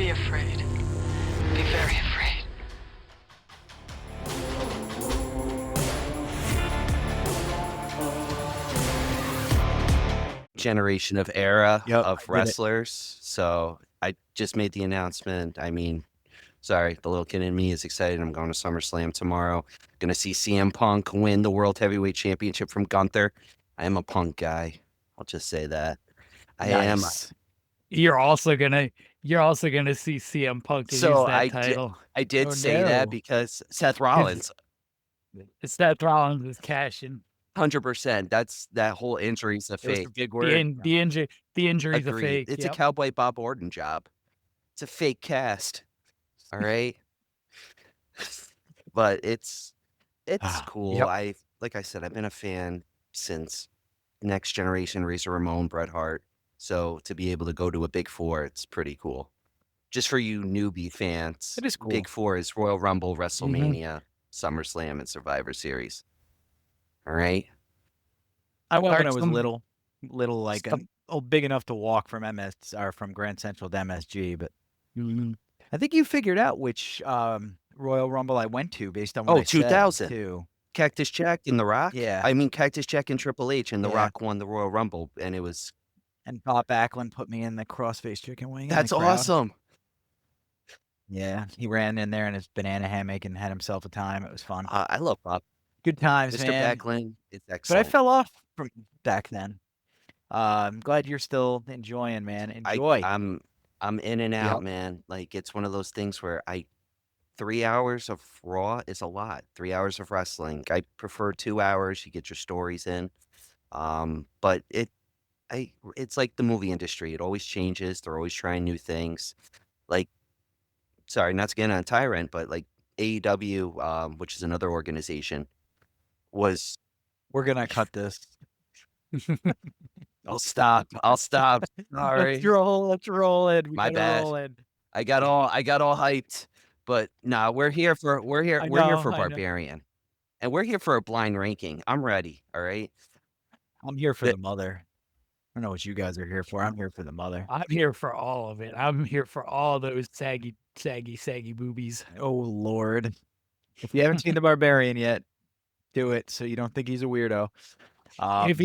Be afraid. Be very afraid. Generation of era Yep, of I did it. wrestlers. So I just made the announcement. I mean, sorry, the little kid in me is excited. I'm going to SummerSlam tomorrow. Gonna see CM Punk win the World Heavyweight Championship from Gunther. I am a Punk guy. I'll just say that. I am. Nice. You're also gonna see CM Punk use So that title. I did Oh, say that no. because Seth Rollins, Seth Rollins is cashing. 100%. That's that whole injury's a It was a fake. big The, word. in, the injury, the injury's a Agreed. fake. It's Yep. a Cowboy Bob Orton job. It's a fake cast. All right. But it's cool. Yep. Like I said, I've been a fan since Next Generation, Razor Ramon, Bret Hart. So to be able to go to a Big Four, it's pretty cool. Just for you newbie fans, It is cool. Big Four is Royal Rumble, WrestleMania, SummerSlam, and Survivor Series. All right. I went when I Starts was them- little like Stuff- big enough to walk from from Grand Central to MSG, but Mhm. I think you figured out which Royal Rumble I went to based on what Oh, I 2000. said too. Cactus Jack and The Rock. Yeah. I mean, Cactus Jack and Triple H, and The Yeah. Rock won the Royal Rumble, and it was And Bob Backlund put me in the crossface chicken wing. in the that's crowd. awesome. Yeah, he ran in there in his banana hammock and had himself a time. It was fun. I love Bob. Good times, Mr. man. Backlund is But I excellent. fell off from back then. I'm glad you're still enjoying, man. Enjoy. I'm in and out, Yep. man. Like it's one of those things where 3 hours of Raw is a lot. 3 hours of wrestling. I prefer 2 hours. You get your stories in. But it's like the movie industry. It always changes. They're always trying new things. Like, sorry, not to get on a tyrant, but like AEW, which is another organization, was. We're gonna cut this. I'll stop. Sorry. Let's roll in. We My gotta bad. roll in. I got all hyped, but nah, we're here for I know. Barbarian, and we're here for a blind ranking. I'm ready. All right. I'm here for The- the mother. I don't know what you guys are here for. I'm here for the mother. I'm here for all of it. I'm here for all those saggy boobies. Oh Lord. If you haven't seen the Barbarian yet, do it so you don't think he's a weirdo. If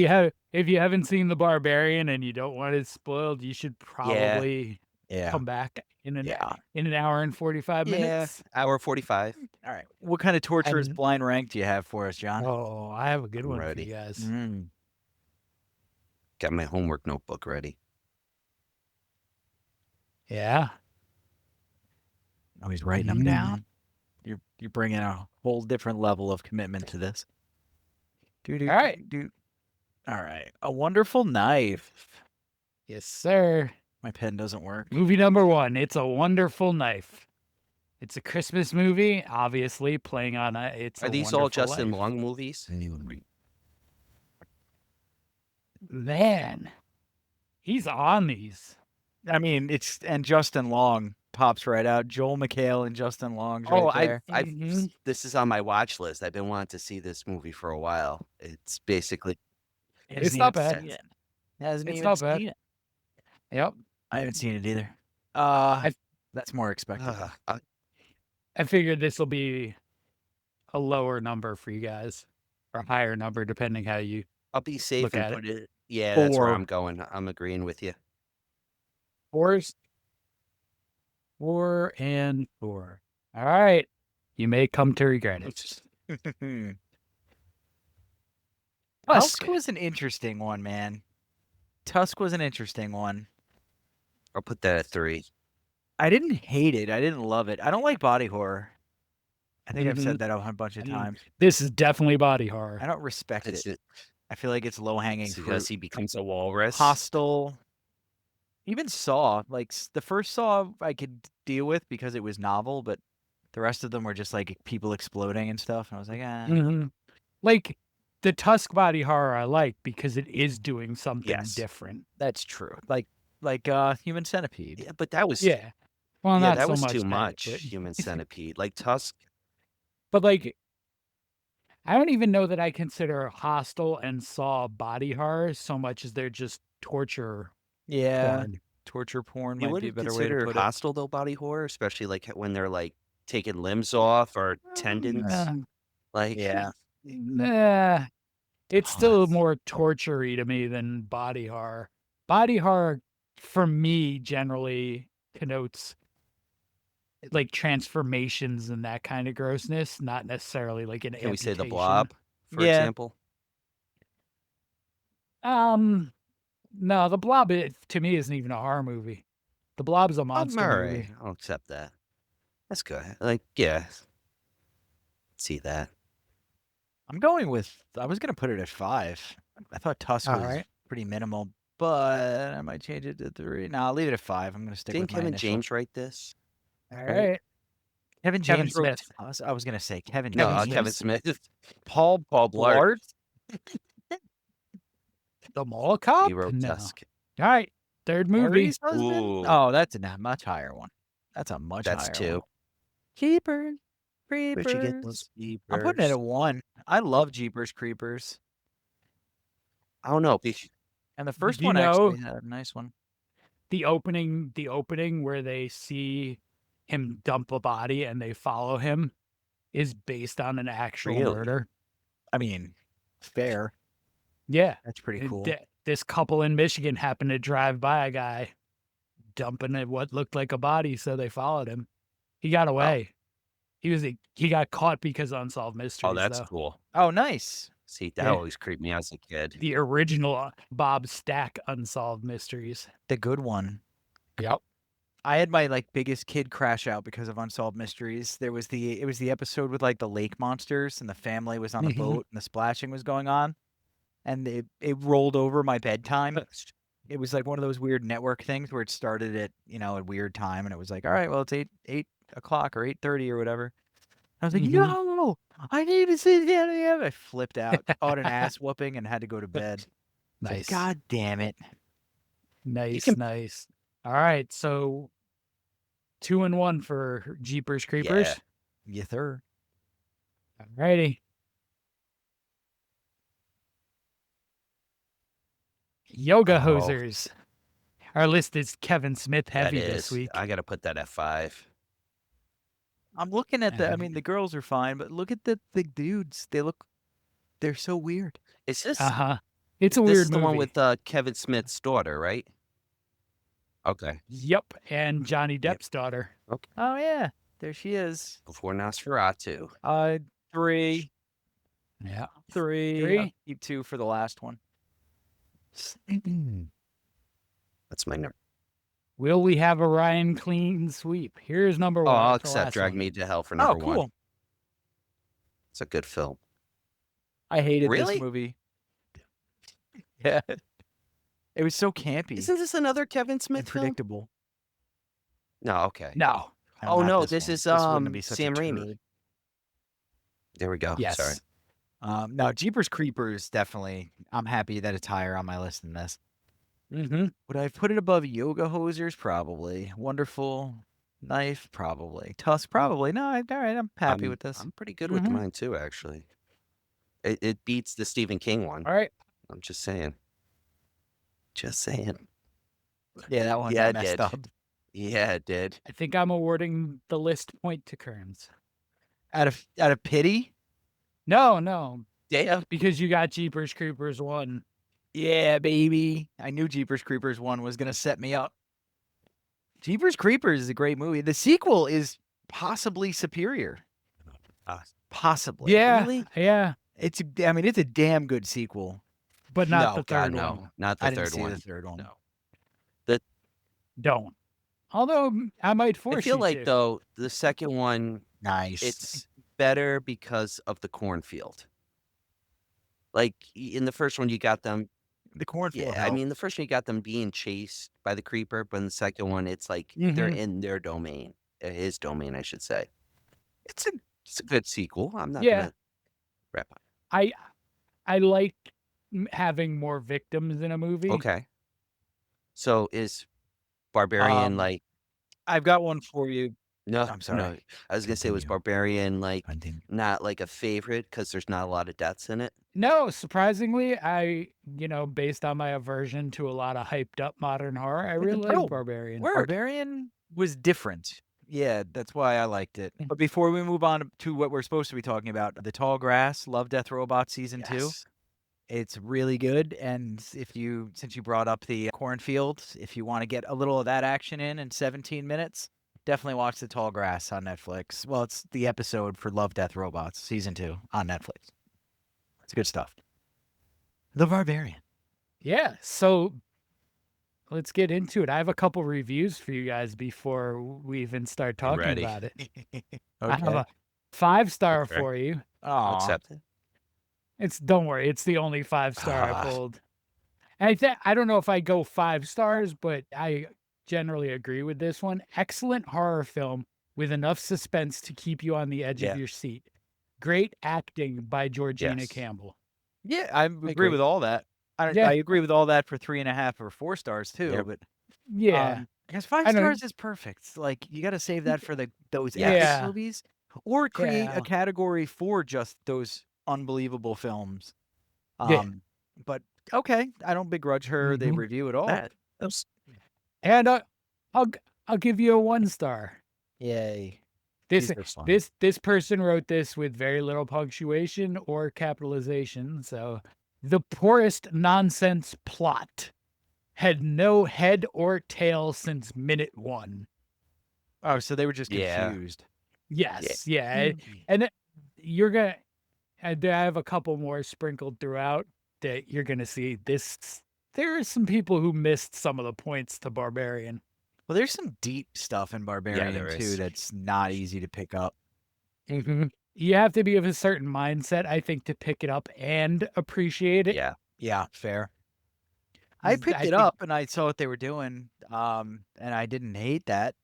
you haven't seen the Barbarian and you don't want it spoiled, you should probably yeah. come back in an Yeah. hour and 45 minutes. Hour 45. All right. What kind of torturous And- blind rank do you have for us, John? Oh, I have a good one Ready. for you guys. Mm. Got my homework notebook ready. Yeah. Oh, he's writing them Mhm. down. You're bringing a whole different level of commitment to this. All right. All right. A Wonderful Knife. Yes, sir. My pen doesn't work. Movie number 1. It's a Wonderful Knife. It's a Christmas movie, obviously playing on It's Are a these all Wonderful Justin Life. Long movies? Man, he's on these. I mean, and Justin Long pops right out. Joel McHale and Justin Long's right there. Mhm. This is on my watch list. I've been wanting to see this movie for a while. It's basically It's not bad. Hasn't It's even not bad. seen it. Yep. I haven't seen it either. That's more expected. I figured this will be a lower number for you guys, or a higher number, depending how you. I'll be safe Look and at put it. Yeah, that's where 4. I'm going. I'm agreeing with you. 4 and 4. All right. You may come to regret it. Tusk was an interesting one, man. Tusk was an interesting one. I'll put that at 3. I didn't hate it. I didn't love it. I don't like body horror. I think I've said that a bunch of times. This is definitely body horror. I don't respect It's it. I feel like it's low hanging fruit. because he becomes a walrus. Hostile. Even Saw, like the first Saw, I could deal with because it was novel, but the rest of them were just like people exploding and stuff. And I was like, Mhm. Like the Tusk body horror, I like because it is doing something Yes. different. that's true. Like Human Centipede. Yeah, but that was Yeah. Well, yeah, not that so was much too that, much. but- Human Centipede, like Tusk. But like, I don't even know that I consider Hostel and Saw body horror so much as they're just torture Yeah. porn. torture porn You might be a wouldn't better way to consider put it. hostile though body horror, especially like when they're like taking limbs off or tendons. Uh, Like, Yeah. nah, it's Oh, still that's- more torture-y to me than body horror. Body horror, for me, generally connotes like transformations and that kind of grossness, not necessarily like an can we say the amputation. Blob, for Yeah. example? No, The Blob to me isn't even a horror movie. The Blob's a Oh, monster Murray, movie. I'll accept that. That's good. Like, yeah, see that. I'm going with. I was gonna put it at 5. I thought Tusk All was right. pretty minimal, but I might change it to 3. No, I'll leave it at 5. I'm gonna stick Didn't with my Kevin initial. James write this? All Right. right. Kevin Kevin James wrote. Smith. I was gonna say Kevin No, James. Kevin Smith. Paul Blart. Blart. The Mall Cop? He wrote No. Tusk. All right. Third movie. Mary's husband? Ooh. Oh, that's a much higher one. That's a much That's higher 2. one. Jeepers Where'd you get Creepers. those I'm putting it Jeepers? at 1. I love Jeepers Creepers. I don't know. And the first Do you one know- actually had a nice one. The opening where they see him dump a body and they follow him is based on an actual Really? murder. I mean, fair. Yeah. That's pretty And cool. This couple in Michigan happened to drive by a guy dumping what looked like a body, so they followed him. He got away. He got caught because of Unsolved Mysteries. Oh, that's though. cool. Oh, nice. See, that Yeah. always creeped me out as a kid. The original Bob Stack Unsolved Mysteries. The good one. Yep. I had my biggest kid crash out because of Unsolved Mysteries. It was the episode with the lake monsters and the family was on the Mhm. boat and the splashing was going on, and it rolled over my bedtime. It was like one of those weird network things where it started at a weird time and it was like, all right, well it's 8 o'clock or 8:30 or whatever. I was like, Mhm. no, I need to see the end. I flipped out, caught an ass whooping, and had to go to bed. It's like, Nice. God damn it! Nice, can- nice. All right, so 2 and 1 for Jeepers Creepers. Yeah. Yes, sir. All righty. Yoga Oh. hosers. Our list is Kevin Smith That heavy is. this week. I got to put that at 5. I'm looking at I mean, the girls are fine, but look at the dudes. They're so weird. Is this It's a this weird is the movie. one with Kevin Smith's daughter, right? Okay. Yep, and Johnny Depp's daughter. Oh yeah, there she is. Before Nosferatu. 3. Yeah. 3. 3? I'll keep 2 for the last one. That's my number. Will we have a Ryan clean sweep? Here's number Oh, 1. I'll That's the accept last Drag one. Me to Hell for Oh, number cool. 1. It's a good film. I hated Really? this movie. Yeah. It was so campy Isn't this another Kevin Smith and film? predictable. No, okay. No. Oh, not no, this this one. is This wouldn't be such a Sam Raimi. turd. There we go. Yes. Sorry. No, Jeepers Creepers, definitely. I'm happy that it's higher on my list than this. Mm-hmm. Would I put it above Yoga Hosers? Probably. Wonderful Knife? Probably. Tusk? Probably. No, all right, I'm happy with this. I'm pretty good with Mhm. mine too, actually. It beats the Stephen King one. All right. I'm just saying. Just saying. Yeah, that one Yeah, got it messed did. up. Yeah, it did. I think I'm awarding the list point to Kearns. Out of pity? No, Yeah. because you got Jeepers Creepers 1. Yeah, baby. I knew Jeepers Creepers 1 was going to set me up. Jeepers Creepers is a great movie. The sequel is possibly superior. Possibly. Yeah. Really? Yeah. It's a damn good sequel. But not No, the God, third no. one. Not the I didn't third see one. the third one. No. Don't. Although I might force I feel you like to. though the second one Nice. it's better because of the cornfield. Like in the first one you got them the cornfield. I mean the first one you got them being chased by the creeper, but in the second one it's like they're Mhm. in their domain. His domain, I should say. It's a good sequel. I'm not Yeah. gonna wrap up. I like having more victims in a movie. Okay. So is Barbarian Um, like I've got one for you. No, I'm sorry. no. I was gonna say, was Continue. Barbarian Continue. not a favorite because there's not a lot of deaths in it? No, surprisingly, based on my aversion to a lot of hyped up modern horror, I really like Oh, Barbarian. Barbarian was different. Yeah, that's why I liked it. Mm. But before we move on to what we're supposed to be talking about, The Tall Grass, Love, Death, Robot Season 2. Yes. It's really good. And since you brought up the cornfield, if you want to get a little of that action in 17 minutes, definitely watch The Tall Grass on Netflix. Well, it's the episode for Love, Death, Robots, Season 2 on Netflix. It's good stuff. The Barbarian. Yeah. So let's get into it. I have a couple reviews for you guys before we even start talking ready. about it. Okay. I have a 5-star Okay. for you. I'll Aw. accept it. Don't worry, it's the only 5-star I Ah. pulled. And I don't know if I go 5 stars, but I generally agree with this one. Excellent horror film with enough suspense to keep you on the edge Yeah. of your seat. Great acting by Georgina Yes. Campbell. Yeah, I agree agree. with all that. I Yeah. agree with all that for 3.5 or 4 stars too. Yep. But Yeah. I guess 5 I don't- stars is perfect. Like you got to save that for those Yes. epic Yeah. movies, or create Yeah. a category for just those unbelievable films. Yeah. But okay, I don't begrudge her the Mhm. review at all. That was And I'll give you a 1-star. Yay! This These are fun. this person wrote this with very little punctuation or capitalization. So the poorest nonsense plot had no head or tail since minute 1. Oh, so they were just Yeah. confused. Yes, yeah, and then you're gonna. And I have a couple more sprinkled throughout that you're gonna see. There are some people who missed some of the points to Barbarian. Well, there's some deep stuff in Barbarian there too is. that's not easy to pick up. You have to be of a certain mindset, I think, to pick it up and appreciate it. Yeah. Yeah, fair. I picked it think- up and I saw what they were doing, and I didn't hate that.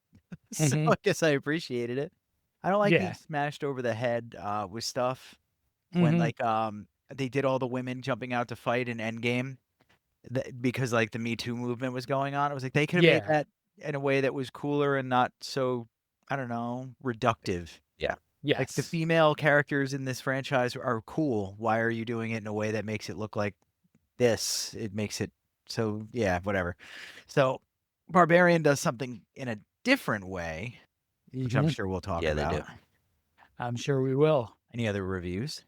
So Mhm. I guess I appreciated it. I don't like being Yeah. smashed over the head with stuff when Mhm. they did all the women jumping out to fight in Endgame because like the Me Too movement was going on. It was like they could have made Yeah. that in a way that was cooler and not so, I don't know, reductive. Yes. Like the female characters in this franchise are cool. Why are you doing it in a way that makes it look like this? It makes it so, yeah, whatever. So Barbarian does something in a different way, which I'm Mhm. sure we'll talk Yeah, they about. do. I'm sure we will. Any other reviews?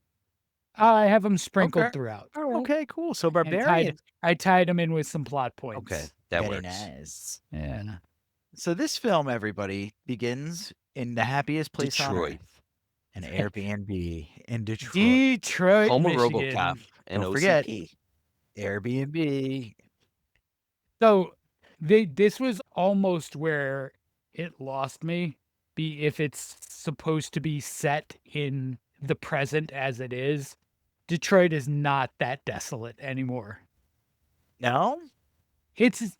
I have them sprinkled Okay. throughout. Okay, cool. So And Barbarian. I tied them in with some plot points. Okay, that Very works. nice. Yeah. So this film, everybody, begins in the happiest place on Detroit. earth, an Airbnb in Detroit. Detroit, Home of Michigan. RoboCop and Don't forget. OCP. Airbnb. So this was almost where it lost me. If it's supposed to be set in the present as it is, Detroit is not that desolate anymore. No?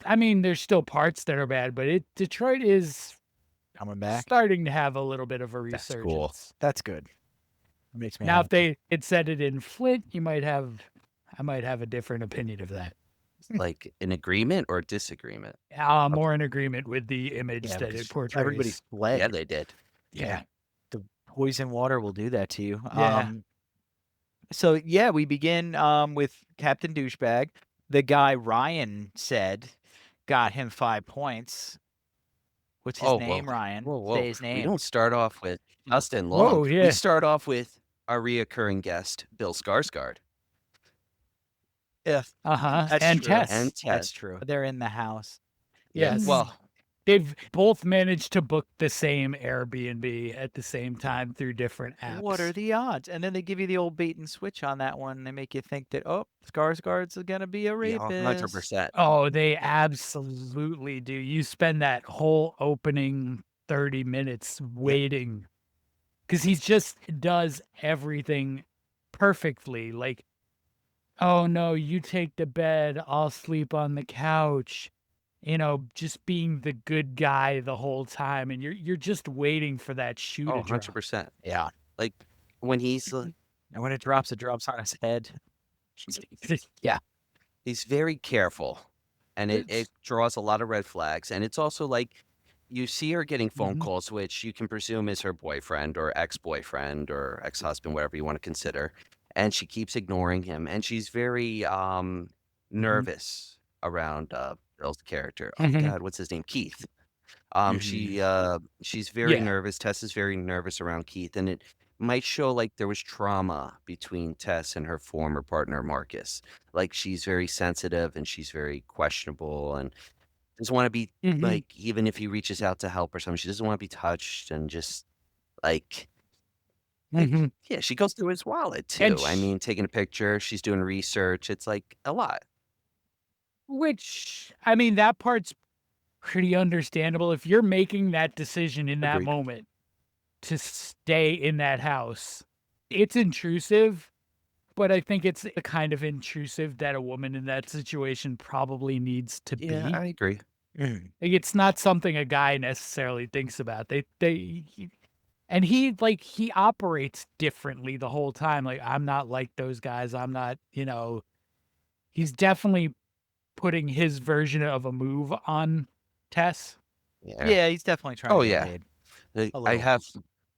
I mean, there's still parts that are bad, but Detroit is Coming back. starting to have a little bit of a That's resurgence. cool. That's good. It makes me Now, if happy. they had said it in Flint, I might have a different opinion of that. Like an agreement or disagreement? More in agreement with the image Yeah, that because it portrays. everybody fled. Yeah, they did. Yeah. The poison water will do that to you. Yeah. So yeah, we begin with Captain Douchebag. The guy Ryan said got him 5 points. What's his Oh, name, whoa. Ryan? Whoa. Say his We name. don't start off with Justin Long. Whoa, yeah. We start off with our reoccurring guest, Bill Skarsgård. Yeah, that's And true. Tess. And that's Ted. true. They're in the house. Yes. Well, They've both managed to book the same Airbnb at the same time through different apps. What are the odds? And then they give you the old bait and switch on that one. They make you think that, oh, Skarsgård's gonna be a yeah, rapist. 100%. Oh, they absolutely do. You spend that whole opening 30 minutes waiting because he just does everything perfectly. Like, oh no, you take the bed, I'll sleep on the couch. Just being the good guy the whole time, and you're just waiting for that shoe Oh, to drop. 100%. Yeah. Like when he's And when it drops on his head. Yeah. he's very careful, and it draws a lot of red flags. And it's also like you see her getting phone Mhm. calls, which you can presume is her boyfriend or ex-boyfriend or ex-husband, whatever you want to consider. And she keeps ignoring him. And she's very nervous around Bill's character. Oh Mhm. God, what's his name? Keith. She's very Yeah. nervous. Tess is very nervous around Keith, and it might show like there was trauma between Tess and her former partner Marcus. Like she's very sensitive and she's very questionable and doesn't want to be Mhm. like even if he reaches out to help or something, she doesn't want to be touched and just like Mhm. yeah, she goes through his wallet And too. I mean, taking a picture, she's doing research. It's like a lot. which, I mean, that part's pretty understandable. If you're making that decision in that Agreed. moment to stay in that house, it's intrusive, but I think it's the kind of intrusive that a woman in that situation probably needs to Yeah, be. I agree. Mhm. Like, it's not something a guy necessarily thinks about. And he operates differently the whole time. Like, I'm not like those guys. I'm not, he's definitely putting his version of a move on Tess. Yeah. Yeah, he's definitely trying Oh to get yeah. laid a I little, have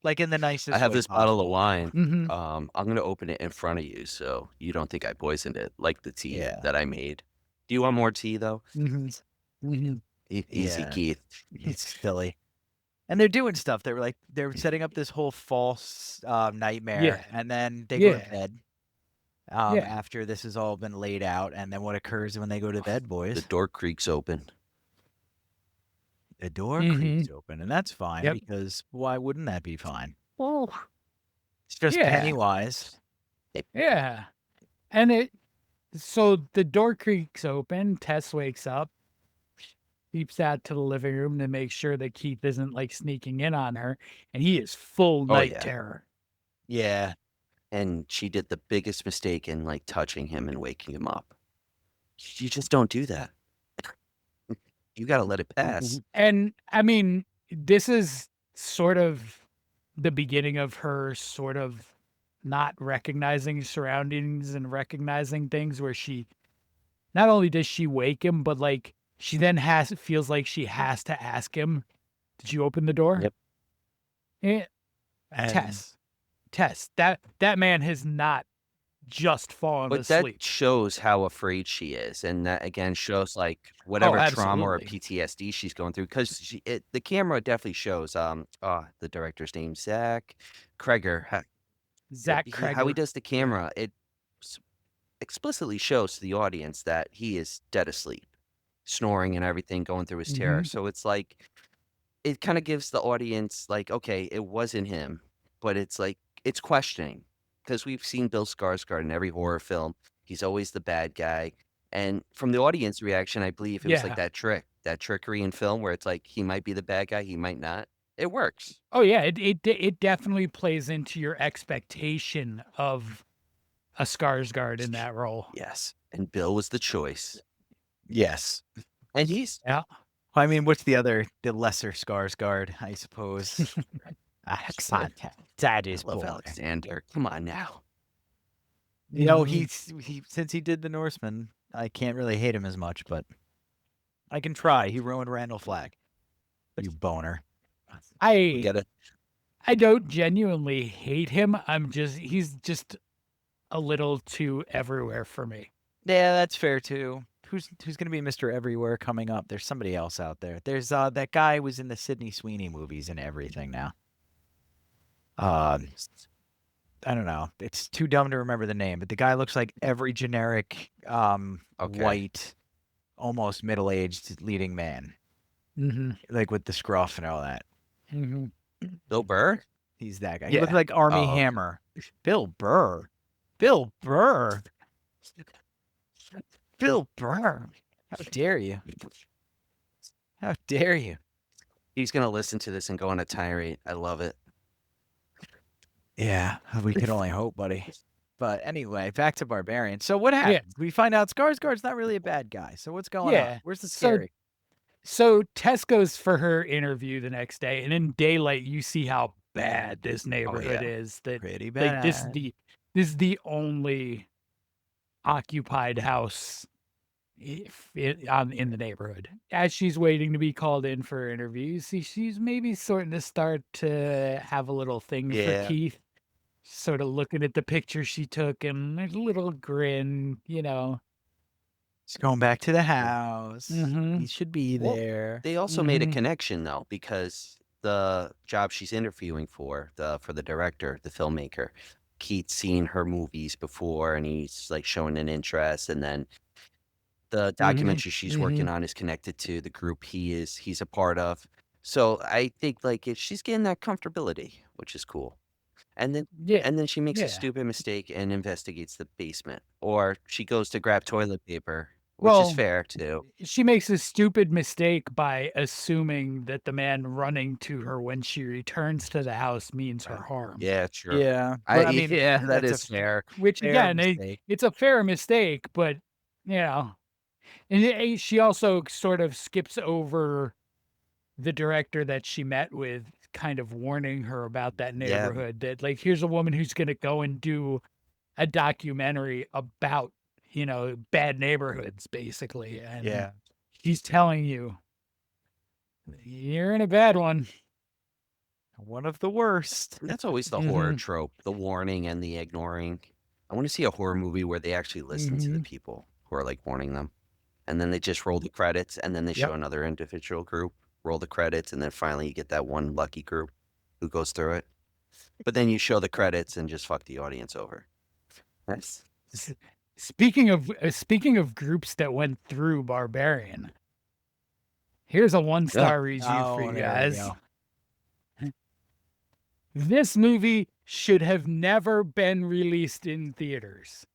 like in the I nicest have way this bottle of possible. wine. Mhm. I'm gonna open it in front of you so you don't think I poisoned it, like the tea Yeah. that I made. Do you want more tea though? Mhm. Mhm. Easy, Yeah. Keith. It's silly. And they're doing stuff. They're setting up this whole false nightmare, Yeah. and then they go to Yeah. bed Yeah. after this has all been laid out. And then what occurs when they go to bed, The boys? door creaks open. The door Mhm. creaks open, and that's fine Yep. because why wouldn't that be fine? Well, It's just yeah. Pennywise. Yeah. And so the door creaks open, Tess wakes up, peeps out to the living room to make sure that Keith isn't like sneaking in on her, and he is full Oh night yeah. terror. Yeah. And she did the biggest mistake in like touching him and waking him up. You just don't do that. You gotta let it pass. And I mean, this is sort of the beginning of her sort of not recognizing surroundings and recognizing things where she not only does she wake him, but like she then feels like she has to ask him, "Did you open the door?" Yep. Eh, And Tess, that man has not just fallen But that asleep. shows how afraid she is, and that again shows like Oh, whatever trauma or absolutely. PTSD she's going through. Because the camera definitely shows. The director's name Zach Cregger. Zach How he Cregger. does the camera, it s- explicitly shows to the audience that he is dead asleep, snoring and everything, going through his terror. Mhm. So it's like it kind of gives the audience like, okay, it wasn't him, but it's like it's questioning because we've seen Bill Skarsgård in every horror film. He's always the bad guy. And from the audience reaction, I believe it was like Yeah. that trickery in film where it's like he might be the bad guy, he might not. It works. Oh yeah, it definitely plays into your expectation of a Skarsgård in that role. Yes. And Bill was the choice. yes. And he's Yeah. I mean, what's the lesser Skarsgård, I suppose. That I is love boy. Alexander. Come on now. You know, Mhm. he since he did the Norseman, I can't really hate him as much, but I can try. He ruined Randall Flagg. You boner. We I gotta I don't genuinely hate him. He's just a little too everywhere for me. Yeah, that's fair too. Who's gonna be Mr. Everywhere coming up? There's somebody else out there. There's that guy who was in the Sydney Sweeney movies and everything now. I don't know. It's too dumb to remember the name, but the guy looks like every generic Okay. white, almost middle-aged leading man. Mm-hmm. Like with the scruff and all that. Mm-hmm. Bill Burr? He's that guy. He looks Yeah. like Army Oh, okay. Hammer. Bill Burr. Bill Burr. Bill Burr. How dare you? How dare you? He's gonna listen to this and go on a tirade. I love it. Yeah, we could only hope, buddy. But anyway, back to Barbarian. So what Yeah. happens? We find out Skarsgård's not really a bad guy. So what's going on? Yeah. Where's the So- scary? So Tess goes for her interview the next day, and in daylight you see how bad this neighborhood yeah. is. That Pretty like bad. this is the only occupied house in the neighborhood. As she's waiting to be called in for interviews, she's maybe starting to start to have a little thing for Yeah. Keith. Sort of looking at the picture she took and there's a little grin, He's going back to the house. Mhm. He should be Well, there. They also made a Mhm. connection though, because the job she's interviewing for the director, the filmmaker, Keith's seen her movies before, and he's like showing an interest, and then the documentary she's working on is connected to the group he's a part of. So I think like if she's getting that comfortability, which is cool. And then Yeah. she makes a Yeah. stupid mistake and investigates the basement, or she goes to grab toilet paper, which Well, is fair too. she makes a stupid mistake by assuming that the man running to her when she returns to the house means her harm. Yeah, true. Yeah. But I mean, yeah, that that's a is fair. Which fair again, mistake. it's a fair mistake, but and she also sort of skips over the director that she met with, kind of warning her about that Yeah. neighborhood. That like, here's a woman who's going to go and do a documentary about bad neighborhoods, basically, and Yeah. he's telling you you're in a bad one. One of the worst. That's always the horror trope, the warning and the ignoring. I want to see a horror movie where they actually listen to the people who are like warning them. And then they just roll the credits, and then they show another individual group, roll the credits, and then finally you get that one lucky group who goes through it. But then you show the credits and just fuck the audience over. That's Speaking of groups that went through Barbarian, here's a 1-star review for you there we guys. go. This movie should have never been released in theaters.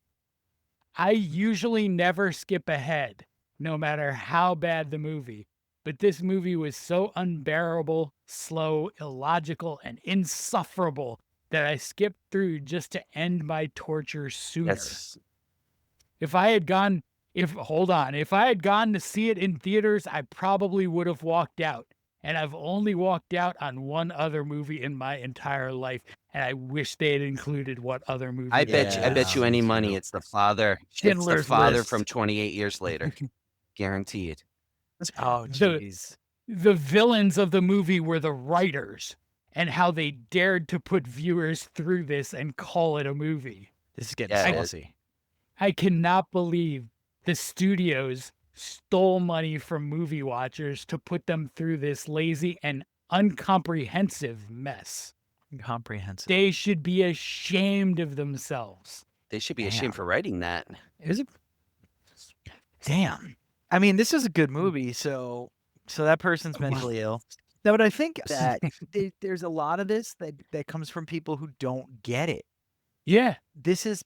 I usually never skip ahead, no matter how bad the movie. But this movie was so unbearable, slow, illogical, and insufferable that I skipped through just to end my torture sooner. If I had gone to see it in theaters, I probably would have walked out. And I've only walked out on one other movie in my entire life, and I wish they had included what other movie. I that bet you any me money too. it's the father. It's Schindler's the father List. from 28 years later. Guaranteed. Oh, The- jeez. The villains of the movie were the writers, and how they dared to put viewers through this and call it a movie. This is getting Yeah, it is. saucy. I cannot believe the studios stole money from movie watchers to put them through this lazy and uncomprehensive mess. Incomprehensible. They should be ashamed of themselves. They should be Damn. ashamed for writing that. Is it? Damn. I mean, this is a good movie, so that person's mentally ill. No, but I think that there's a lot of this that comes from people who don't get it. Yeah.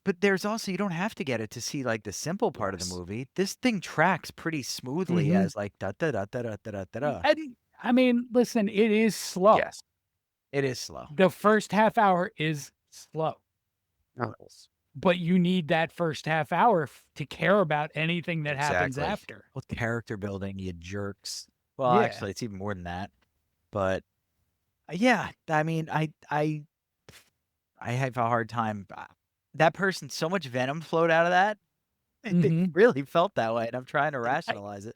But there's also, you don't have to get it to see like the simple part of the movie. This thing tracks pretty smoothly as like da da da da da da da da. I mean, listen, it is slow. Yes. It is slow. The first half hour is slow, Oh, but you need that first half hour to care about anything that happens Exactly. after. With character building, you jerks. Well, Yeah. actually, it's even more than that. But yeah, I mean, I have a hard time. That person, so much venom flowed out of that. It really felt that way, and I'm trying to rationalize it.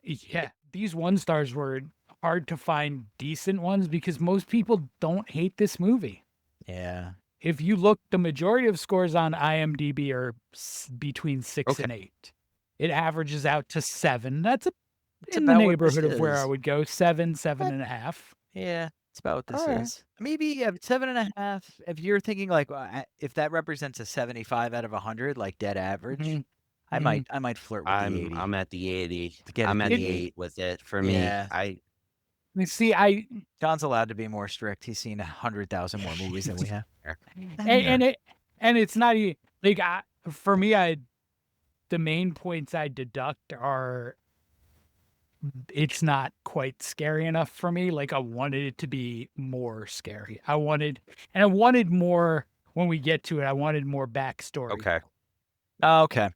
Yeah, these 1-stars were hard to find decent ones because most people don't hate this movie. Yeah. If you look, the majority of scores on IMDb are between 6 and 8. It averages out to 7. That's in the about what this neighborhood of where I is. would go. 7, 7.5. Yeah, it's about what this Alright. is. Maybe 7.5. If you're thinking like, if that represents a 75 out of 100, like dead average, Mhm. I might flirt with the 80. I'm at the 80. To get I'm it at to the the 8 with it. For me, Yeah. See, John's allowed to be more strict. He's seen 100,000 more movies than we have. and it's not like for me, the main points I deduct are it's not quite scary enough for me. Like I wanted it to be more scary. I wanted more when we get to it. I wanted more backstory. Okay. Okay.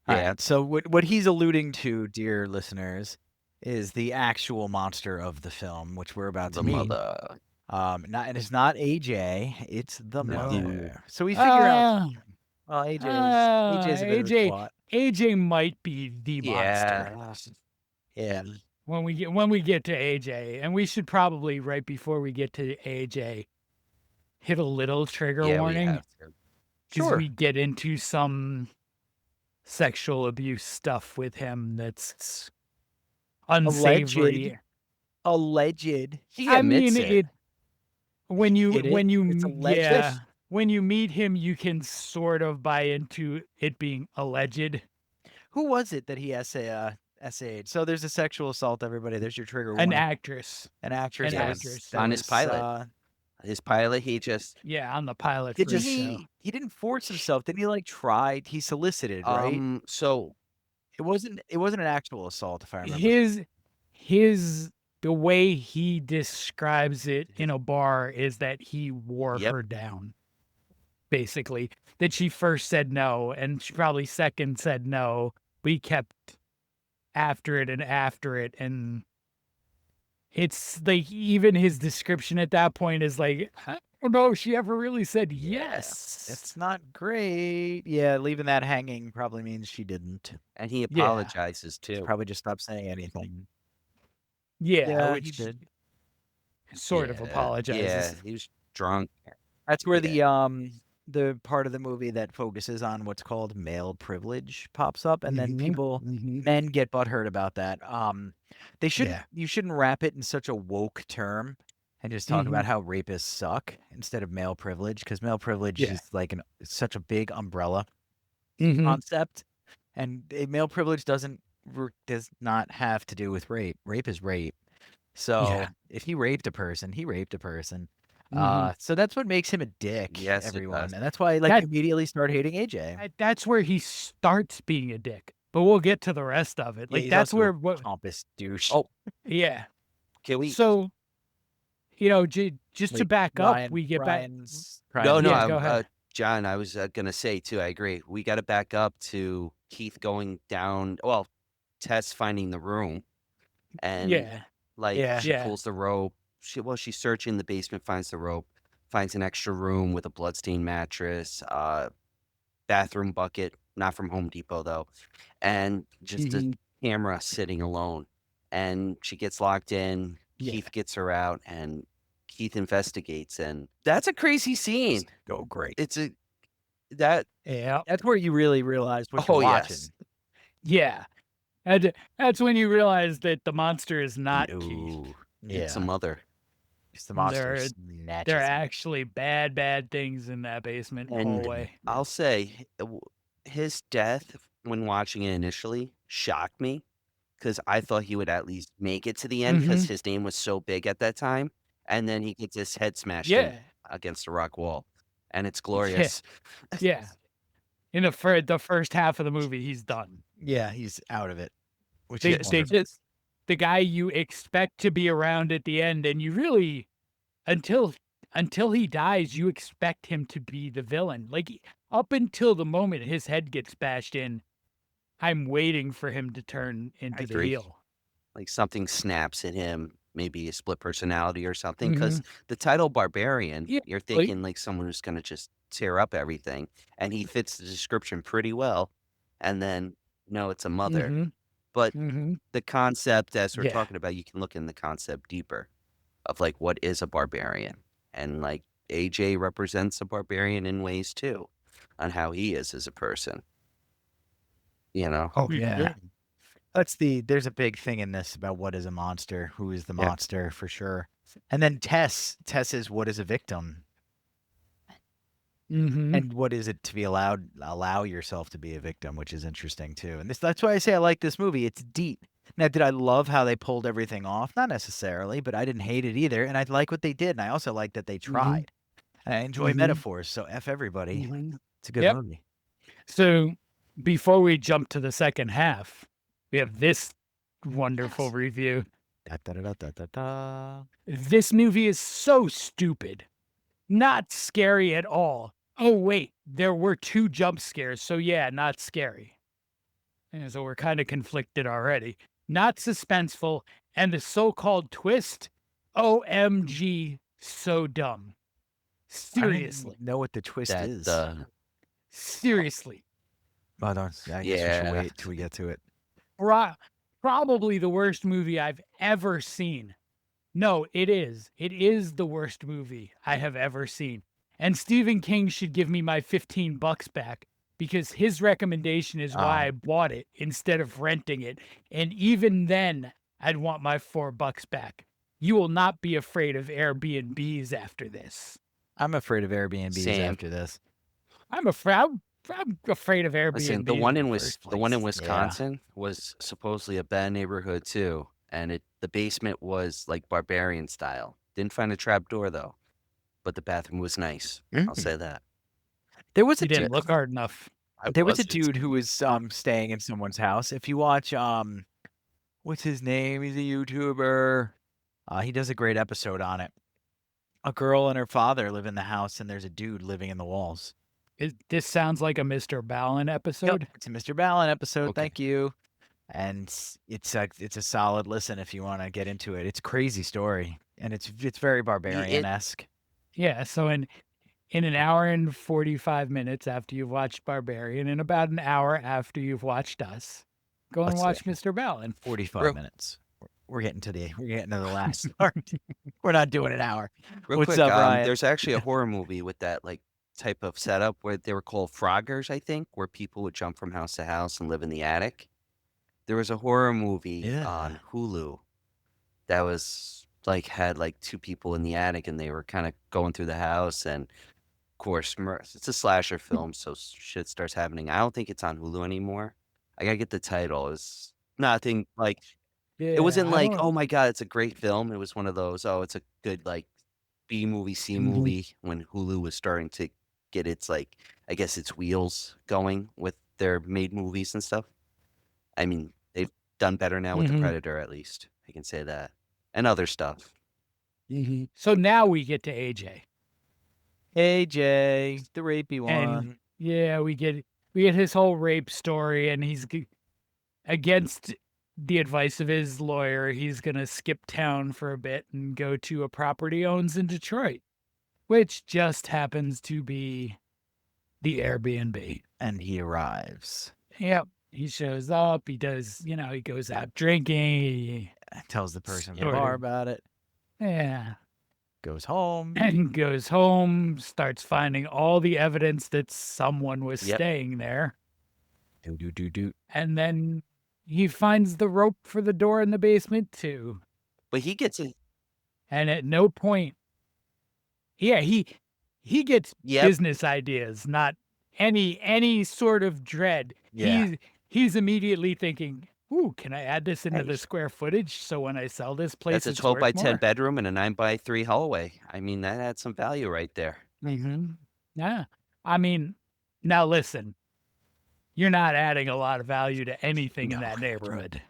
All Yeah. right. So what he's alluding to, dear listeners, is the actual monster of the film, which we're about to The meet. mother. And it's not AJ, it's the No. mother. So we figure out. Well, AJ's a bit of a AJ, twat. AJ might be the monster Yeah. when we get to AJ, and we should probably right before we get to AJ hit a little trigger Yeah, we warning have to. because Sure. we get into some sexual abuse stuff with him that's unsavory. Alleged. He I admits mean, it. when you It is. It's alleged. when you meet him, you can sort of buy into it being alleged. Who was it that he essayed? So there's a sexual assault, everybody. There's your trigger An warning. actress, An actress. an that was- actress. that On his was, pilot. His pilot, he just yeah, on the pilot Did for his he? show. He didn't force himself. Didn't he? Like tried. He solicited, right? so It wasn't an actual assault, if I remember. The way he describes it in a bar is that he wore Yep. her down. Basically, that she first said no, and she probably second said no, but he kept after it, and it's like even his description at that point is like, I don't know if she ever really said yes. It's not great. Yeah, leaving that hanging probably means she didn't. and he Yeah. apologizes She too. probably just stopped saying anything. Yeah, he which did. sort of Yeah, apologizes. Yeah, he was drunk. That's where Yeah. the part of the movie that focuses on what's called male privilege pops up, and then men get butthurt about that. They shouldn't. Yeah. You shouldn't wrap it in such a woke term and just talk about how rapists suck instead of male privilege, because male privilege Yeah. is like it's such a big umbrella Mhm. concept, and male privilege does not have to do with rape. Rape is rape. So Yeah. if he raped a person, he raped a person. Mhm. So that's what makes him a dick, Yes, it everyone. does. And that's why I That- immediately start hating AJ. That's where he starts being a dick, but we'll get to the rest of it. Yeah, Like he's that's also where a pompous douche. Oh, yeah. can we? So, just to Wait, back up, Ryan- we get Ryan's back. No, Yeah, I'm, go ahead. John, I was gonna say too. I agree. We got to back up to Keith going down. Well, Tess finding the room, and Yeah. like Yeah. she Yeah. pulls the rope. She's searching the basement, finds the rope, finds an extra room with a bloodstained mattress, bathroom bucket, not from Home Depot though, and just a camera sitting alone. And she gets locked in. Yeah. Keith gets her out, and Keith investigates, and that's a crazy scene. Oh, great. It's a Yeah. That's where you really realize what you're watching. yes. Yeah. And that's when you realize that the monster is not Keith. Ooh, Yeah. it's a mother. It's the monster. There snatches are him. actually bad things in that basement And hallway. I'll say his death when watching it initially shocked me because I thought he would at least make it to the end because his name was so big at that time. And then he gets his head smashed in Yeah. against a rock wall. And it's glorious. Yeah. In the first half of the movie, he's done. Yeah, he's out of it. Which They is just the guy you expect to be around at the end, and you really until he dies, you expect him to be the villain. Like up until the moment his head gets bashed in, I'm waiting for him to turn into the agree. heel. Like something snaps at him, maybe a split personality or something. Because the title Barbarian, Yeah, you're thinking like someone who's going to just tear up everything. And he fits the description pretty well. And then, no, it's a mother. But the concept, as we're Yeah. talking about, you can look in the concept deeper of like what is a barbarian. And like AJ represents a barbarian in ways too, on how he is as a person. You know? Oh yeah. There's a big thing in this about what is a monster, who is the Yeah. monster for sure. And then Tess is what is a victim, and what is it to be allow yourself to be a victim, which is interesting too. And that's why I say I like this movie. It's deep. Now, did I love how they pulled everything off? Not necessarily, but I didn't hate it either. And I like what they did. And I also like that they tried. And I enjoy metaphors. So F everybody. It's a good Yep. movie. So before we jump to the second half, we have this wonderful review. Da, da, da, da, da, da. This movie is so stupid. Not scary at all. Oh, wait, there were 2 jump scares. So, yeah, not scary. And so we're kind of conflicted already. Not suspenseful. And the so-called twist, OMG, so dumb. I don't Seriously. even know what the twist is. Seriously. I guess we should Yeah. wait till we get to it. Probably the worst movie I've ever seen. No, it is. It is the worst movie I have ever seen. And Stephen King should give me my $15 back because his recommendation is why I bought it instead of renting it. And even then, I'd want my $4 back. You will not be afraid of Airbnbs after this. I'm afraid of Airbnbs Same. after this. I'm afraid of Airbnb. Listen, the one in first place. Wisconsin was supposedly a bad neighborhood too, and the basement was like barbarian style. Didn't find a trap door though, but the bathroom was nice. I'll say that. There was a You didn't dude, look hard enough. there was a dude who was staying in someone's house. If you watch what's his name? He's a YouTuber. He does a great episode on it. A girl and her father live in the house, and there's a dude living in the walls. This sounds like a Mr. Ballin episode. Yep, it's a Mr. Ballin episode. Okay. Thank you. And it's a solid listen if you want to get into it. It's a crazy story, and it's very Barbarian-esque. Yeah, so in an hour and 45 minutes after you've watched Barbarian, and about an hour after you've watched us, go and Let's watch Mr. Ballin. 45 minutes. We're getting to the last part. We're not doing an hour. Real What's quick, up, Ryan? there's actually a horror movie with that like type of setup where they were called Froggers, I think, where people would jump from house to house and live in the attic. There was a horror movie on Hulu that was like had like two people in the attic and they were kind of going through the house, and of course it's a slasher film, so shit starts happening. I don't think it's on Hulu anymore. I gotta get the title. It's nothing like it wasn't like, oh my god, it's a great film. It was one of those, oh, it's a good like B movie, C movie, when Hulu was starting to get its like, I guess its wheels going with their made movies and stuff. I mean, they've done better now with The Predator, at least. I can say that. And other stuff. So now we get to AJ. AJ, the rapey one. And yeah, we get his whole rape story, and he's against the advice of his lawyer. He's gonna skip town for a bit and go to a property he owns in Detroit, which just happens to be the Airbnb. And he arrives. Yep. He shows up. He does, he goes out drinking. Tells the person at the Sort of. bar about it. Yeah. Goes home. And goes home, starts finding all the evidence that someone was staying there. Do. And then he finds the rope for the door in the basement too. But he gets it. And at no point, he gets business ideas, not any sort of dread. Yeah. He's immediately thinking, ooh, can I add this into the square footage so when I sell this place, That's a it's 12 by worth 10 more? bedroom and a 9 by 3 hallway. I mean, that adds some value right there. Yeah. I mean, now listen, you're not adding a lot of value to anything in that neighborhood.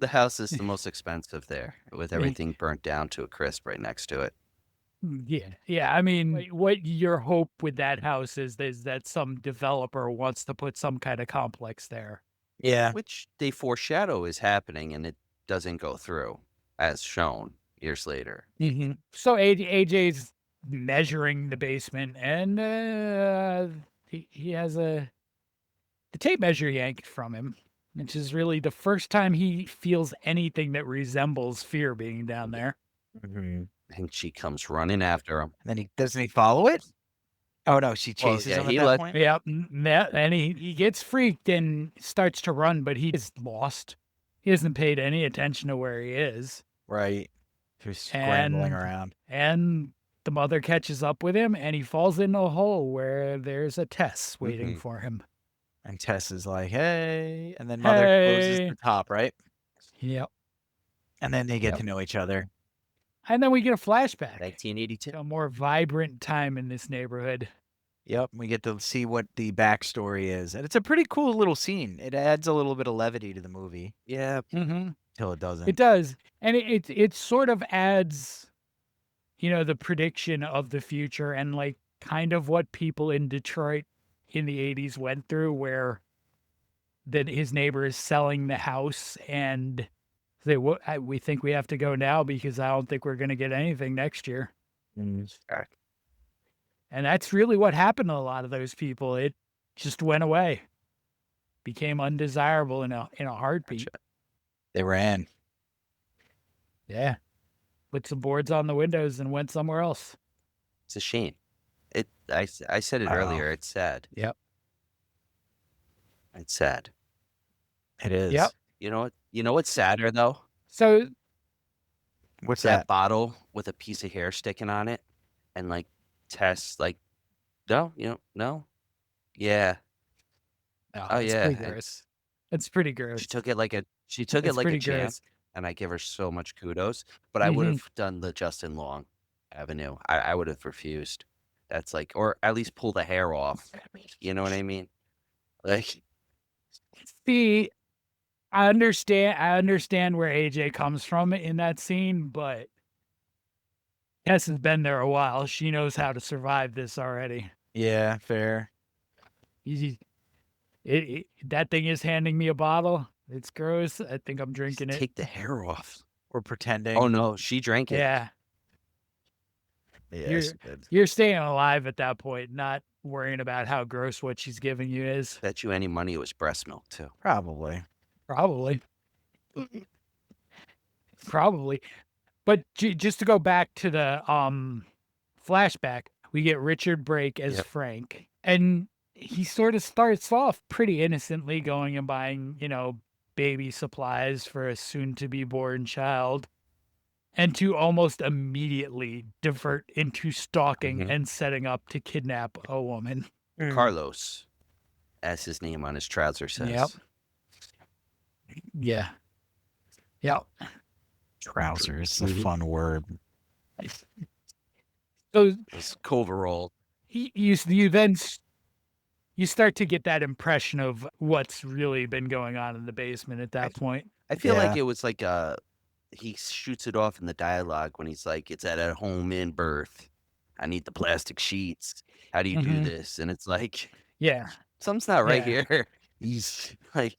The house is the most expensive there, with everything burnt down to a crisp right next to it. Yeah. I mean, what your hope with that house is that some developer wants to put some kind of complex there. Yeah. Which they foreshadow is happening, and it doesn't go through, as shown years later. So AJ's measuring the basement, and he has the tape measure yanked from him, which is really the first time he feels anything that resembles fear being down there. And she comes running after him. And then doesn't he follow it? Oh no, she chases him at that point. Yeah, and he gets freaked and starts to run, but he is lost. He hasn't paid any attention to where he is. Right. He's scrambling around. And the mother catches up with him, and he falls into a hole where there's a Tess waiting for him. And Tess is like, hey. And then mother closes the top, right? Yep. And then they get to know each other. And then we get a flashback. 1982. A more vibrant time in this neighborhood. Yep. We get to see what the backstory is. And it's a pretty cool little scene. It adds a little bit of levity to the movie. Yeah. Till it doesn't. It does. And it sort of adds, the prediction of the future and like kind of what people in Detroit in the 80s went through, where that his neighbor is selling the house and say, we think we have to go now because I don't think we're going to get anything next year. And that's really what happened to a lot of those people. just went away, became undesirable in a heartbeat. Gotcha. They ran. Yeah, put some boards on the windows and went somewhere else. It's a shame. I said it Oh. earlier. It's sad. Yep. It's sad. It is. Yep. You know what? You know what's sadder though? So What's That that? bottle with a piece of hair sticking on it, and like Tess, like, no, no, yeah, no, oh it's yeah. pretty gross. It's pretty gross. She took it like It's a pretty champ, gross. and I give her so much kudos. But I would Mhm. have done the Justin Long Avenue. I would have refused. That's like, or at least pull the hair off. You know what I mean? Like, See, I understand where AJ comes from in that scene, but Tess has been there a while. She knows how to survive this already. Yeah, fair. That thing is handing me a bottle. It's gross. I think I'm drinking it. take the hair off. Or pretending. Oh no, she drank it. Yeah, Yeah, you're- she did. you're staying alive at that point, not worrying about how gross what she's giving you is. Bet you any money it was breast milk too. Probably. Probably. Probably. But just to go back to the flashback, we get Richard Brake as Yep. Frank. And he sort of starts off pretty innocently going and buying, baby supplies for a soon to be born child. And to almost immediately divert into stalking Mhm. and setting up to kidnap a woman. Carlos, as his name on his trouser says. Yep. Yeah. Yep. Trousers, a Mhm. fun word. So It's coverall. you then you start to get that impression of what's really been going on in the basement at that point. I feel like Yeah. it was like he shoots it off in the dialogue when he's like, "It's at a home in birth. I need the plastic sheets. How do you do Mhm. this?" And it's like, Yeah. something's not right Yeah. here. He's like,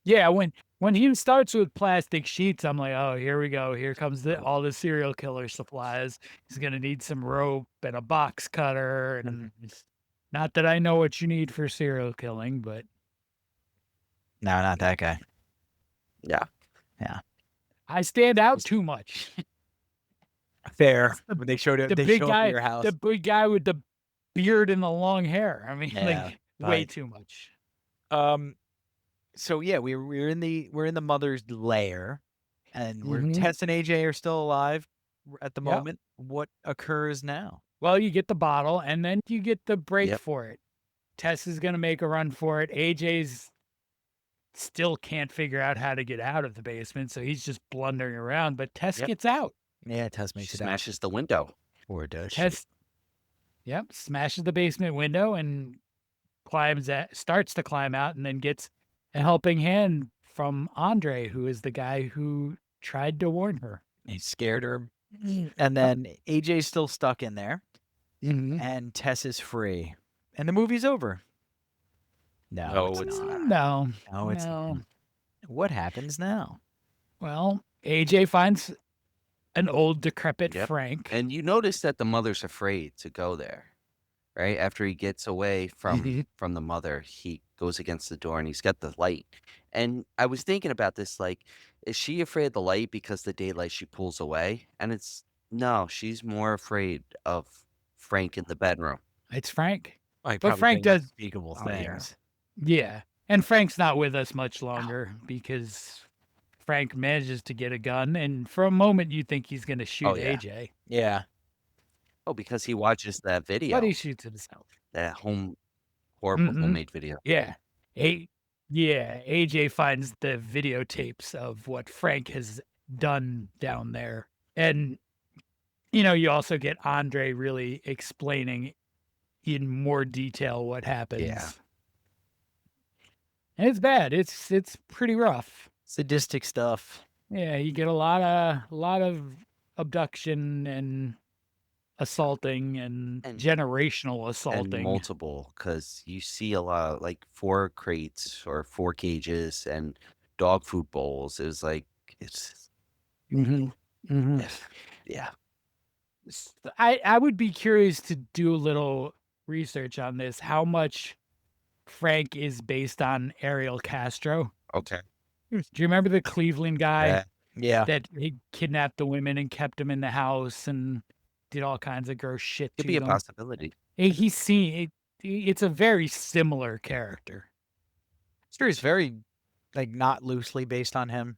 Yeah, when he starts with plastic sheets, I'm like, oh, here we go. Here comes all the serial killer supplies. He's gonna need some rope and a box cutter, and not that I know what you need for serial killing, but No, not that guy. yeah, I stand out too much. Fair. When they showed it, The they big show up guy, at your house. the big guy with the beard and the long hair. I mean, Yeah, way but- too much. So yeah, we're in the mother's lair, and Mhm. Tess and AJ are still alive at the Yep. moment. What occurs now? Well, you get the bottle, and then you get the break Yep. for it. Tess is gonna make a run for it. AJ's still can't figure out how to get out of the basement, so he's just blundering around. But Tess Yep. gets out. Yeah, Tess she makes it out. smashes the window. Or does she? Tess, yep, smashes the basement window and starts to climb out, and then gets a helping hand from Andre, who is the guy who tried to warn her. He scared her. And then AJ's still stuck in there, Mm-hmm. and Tess is free. And the movie's over. No, No, it's it's not. No, No, it's no. not. What happens now? Well, AJ finds an old decrepit Yep. Frank. And you notice that the mother's afraid to go there, right? After he gets away Mhm. from the mother, he goes against the door and he's got the light. And I was thinking about this, like, is she afraid of the light because the daylight she pulls away? And it's no, she's more afraid of Frank in the bedroom. It's Frank. Like, But Frank does- unspeakable Oh, yeah. things. Yeah. And Frank's not with us much longer because Frank manages to get a gun. And for a moment, you think he's going to shoot Oh, yeah. AJ. Yeah. Oh, because he watches that video, But he shoots himself. that horrible Mhm. homemade video. Yeah. AJ finds the videotapes of what Frank has done down there. And, you also get Andre really explaining in more detail what happens. Yeah. And it's bad. It's pretty rough. Sadistic stuff. Yeah, you get a lot of abduction and assaulting and And- generational And assaulting. multiple, because you see a lot of like 4 crates or 4 cages and dog food bowls. It was like, it's, Mm-hmm. Mm-hmm. yeah. I would be curious to do a little research on this. How much Frank is based on Ariel Castro. Okay. Do you remember the Cleveland guy Yeah. Yeah. that he kidnapped the women and kept them in the house and did all kinds of gross shit Could to be a them? possibility. He's seen it's a very similar character. Story's very, like, not loosely based on him.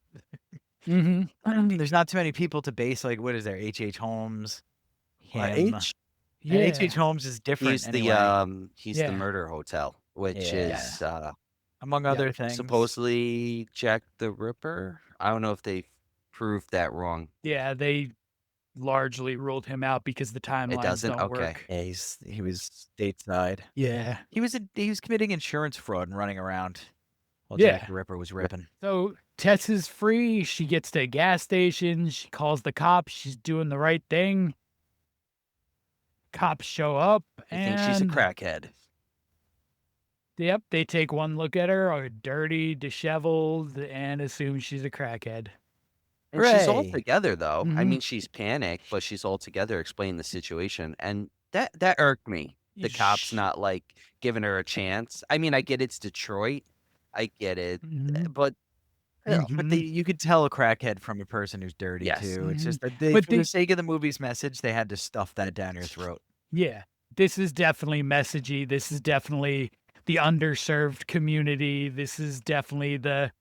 Mm-hmm. There's not too many people to base, like, what is there? H.H. Holmes, him. H. And H.H. Holmes is different He's anyway. the Yeah. Murder Hotel, which is among other things. supposedly Jack the Ripper. I don't know if they proved that wrong. Yeah, they largely ruled him out because the timelines doesn't? don't Okay. work. Yeah, he was stateside. Yeah. He was committing insurance fraud and running around while Yeah. Jack the Ripper was ripping. So Tess is free. She gets to a gas station. She calls the cops. She's doing the right thing. Cops show up I think she's a crackhead. Yep, they take one look at her, are dirty, disheveled, and assume she's a crackhead. And she's all Hooray. together, though. I Mhm. mean, she's panicked, but she's all together explaining the situation. And that irked me. The cops not, like, giving her a chance. I mean, I get it's Detroit. I get it. Mhm. But But you could tell a crackhead from a person who's dirty Yes. too. It's Mhm. just that But for the sake of the movie's message, they had to stuff that down your throat. Yeah, this is definitely messagey. This is definitely the underserved community. This is definitely the,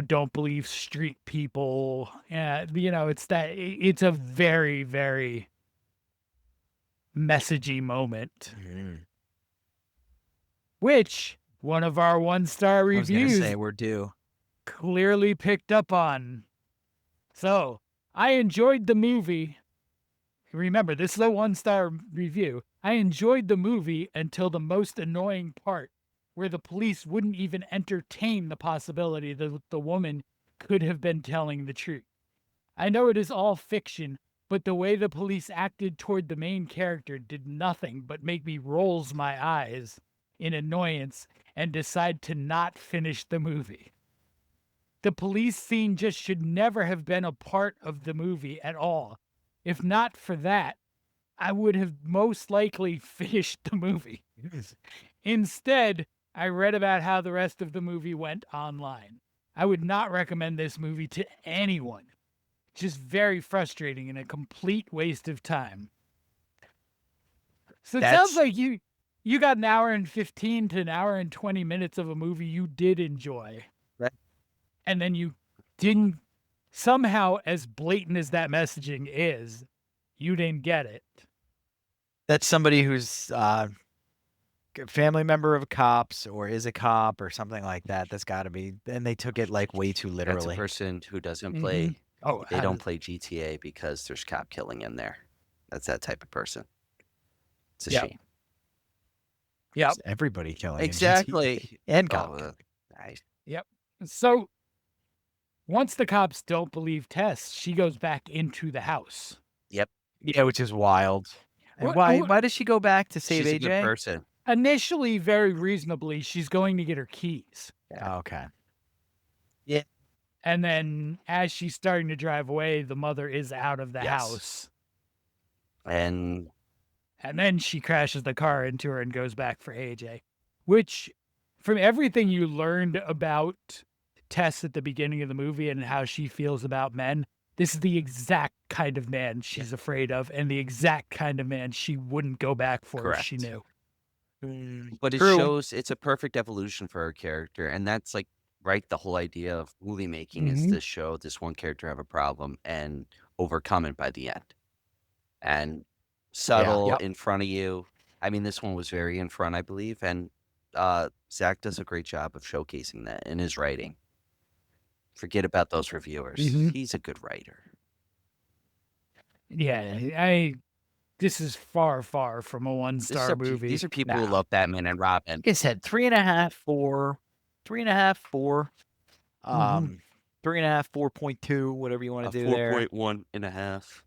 don't believe street people. Yeah, it's a very, very messagey moment, which one of our 1-star I was gonna reviews say we're due. clearly picked up on. So I enjoyed the movie. Remember, this is a 1-star review. I enjoyed the movie until the most annoying part, where the police wouldn't even entertain the possibility that the woman could have been telling the truth. I know it is all fiction, but the way the police acted toward the main character did nothing but make me rolls my eyes in annoyance and decide to not finish the movie. The police scene just should never have been a part of the movie at all. If not for that, I would have most likely finished the movie. Instead, I read about how the rest of the movie went online. I would not recommend this movie to anyone. Just very frustrating and a complete waste of time. So it sounds like you got an hour and 15 to an hour and 20 minutes of a movie you did enjoy. Right. And then you didn't, somehow, as blatant as that messaging is, you didn't get it. That's somebody who's a family member of cops or is a cop or something like that. That's got to be. And they took it like way too That's literally. a person who doesn't Mhm. play. Oh, They don't play GTA because there's cop killing in there. That's that type of person. It's a Yep. shame. Yep. It's everybody killing. in Exactly. GTA. And Oh, cop. nice. So once the cops don't believe Tess, she goes back into the house. Yeah, which is wild. And What- why? what- Why does she go back to save She's a good AJ? person. Initially, very reasonably, she's going to get her keys. Oh, okay. And then as she's starting to drive away, the mother is out of the Yes. house. And And then she crashes the car into her and goes back for AJ. Which, from everything you learned about Tess at the beginning of the movie and how she feels about men, this is the exact kind of man she's afraid of and the exact kind of man she wouldn't go back for if she Correct. knew. But it True. shows it's a perfect evolution for her character, and that's like the whole idea of movie making is Mhm. to show this one character have a problem and overcome it by the end, and subtle Yep. in front of you. I mean, this one was very in front, I believe, and Zach does a great job of showcasing that in his writing. Forget about those reviewers; Mhm. he's a good writer. Yeah, this is far, far from a This is 1-star movie. These are people who Nah. love Batman and Robin. Like I said, 3.5, 4. 3.5, 4. 3.5, 4.2, whatever you want A to do there. 4.1.5.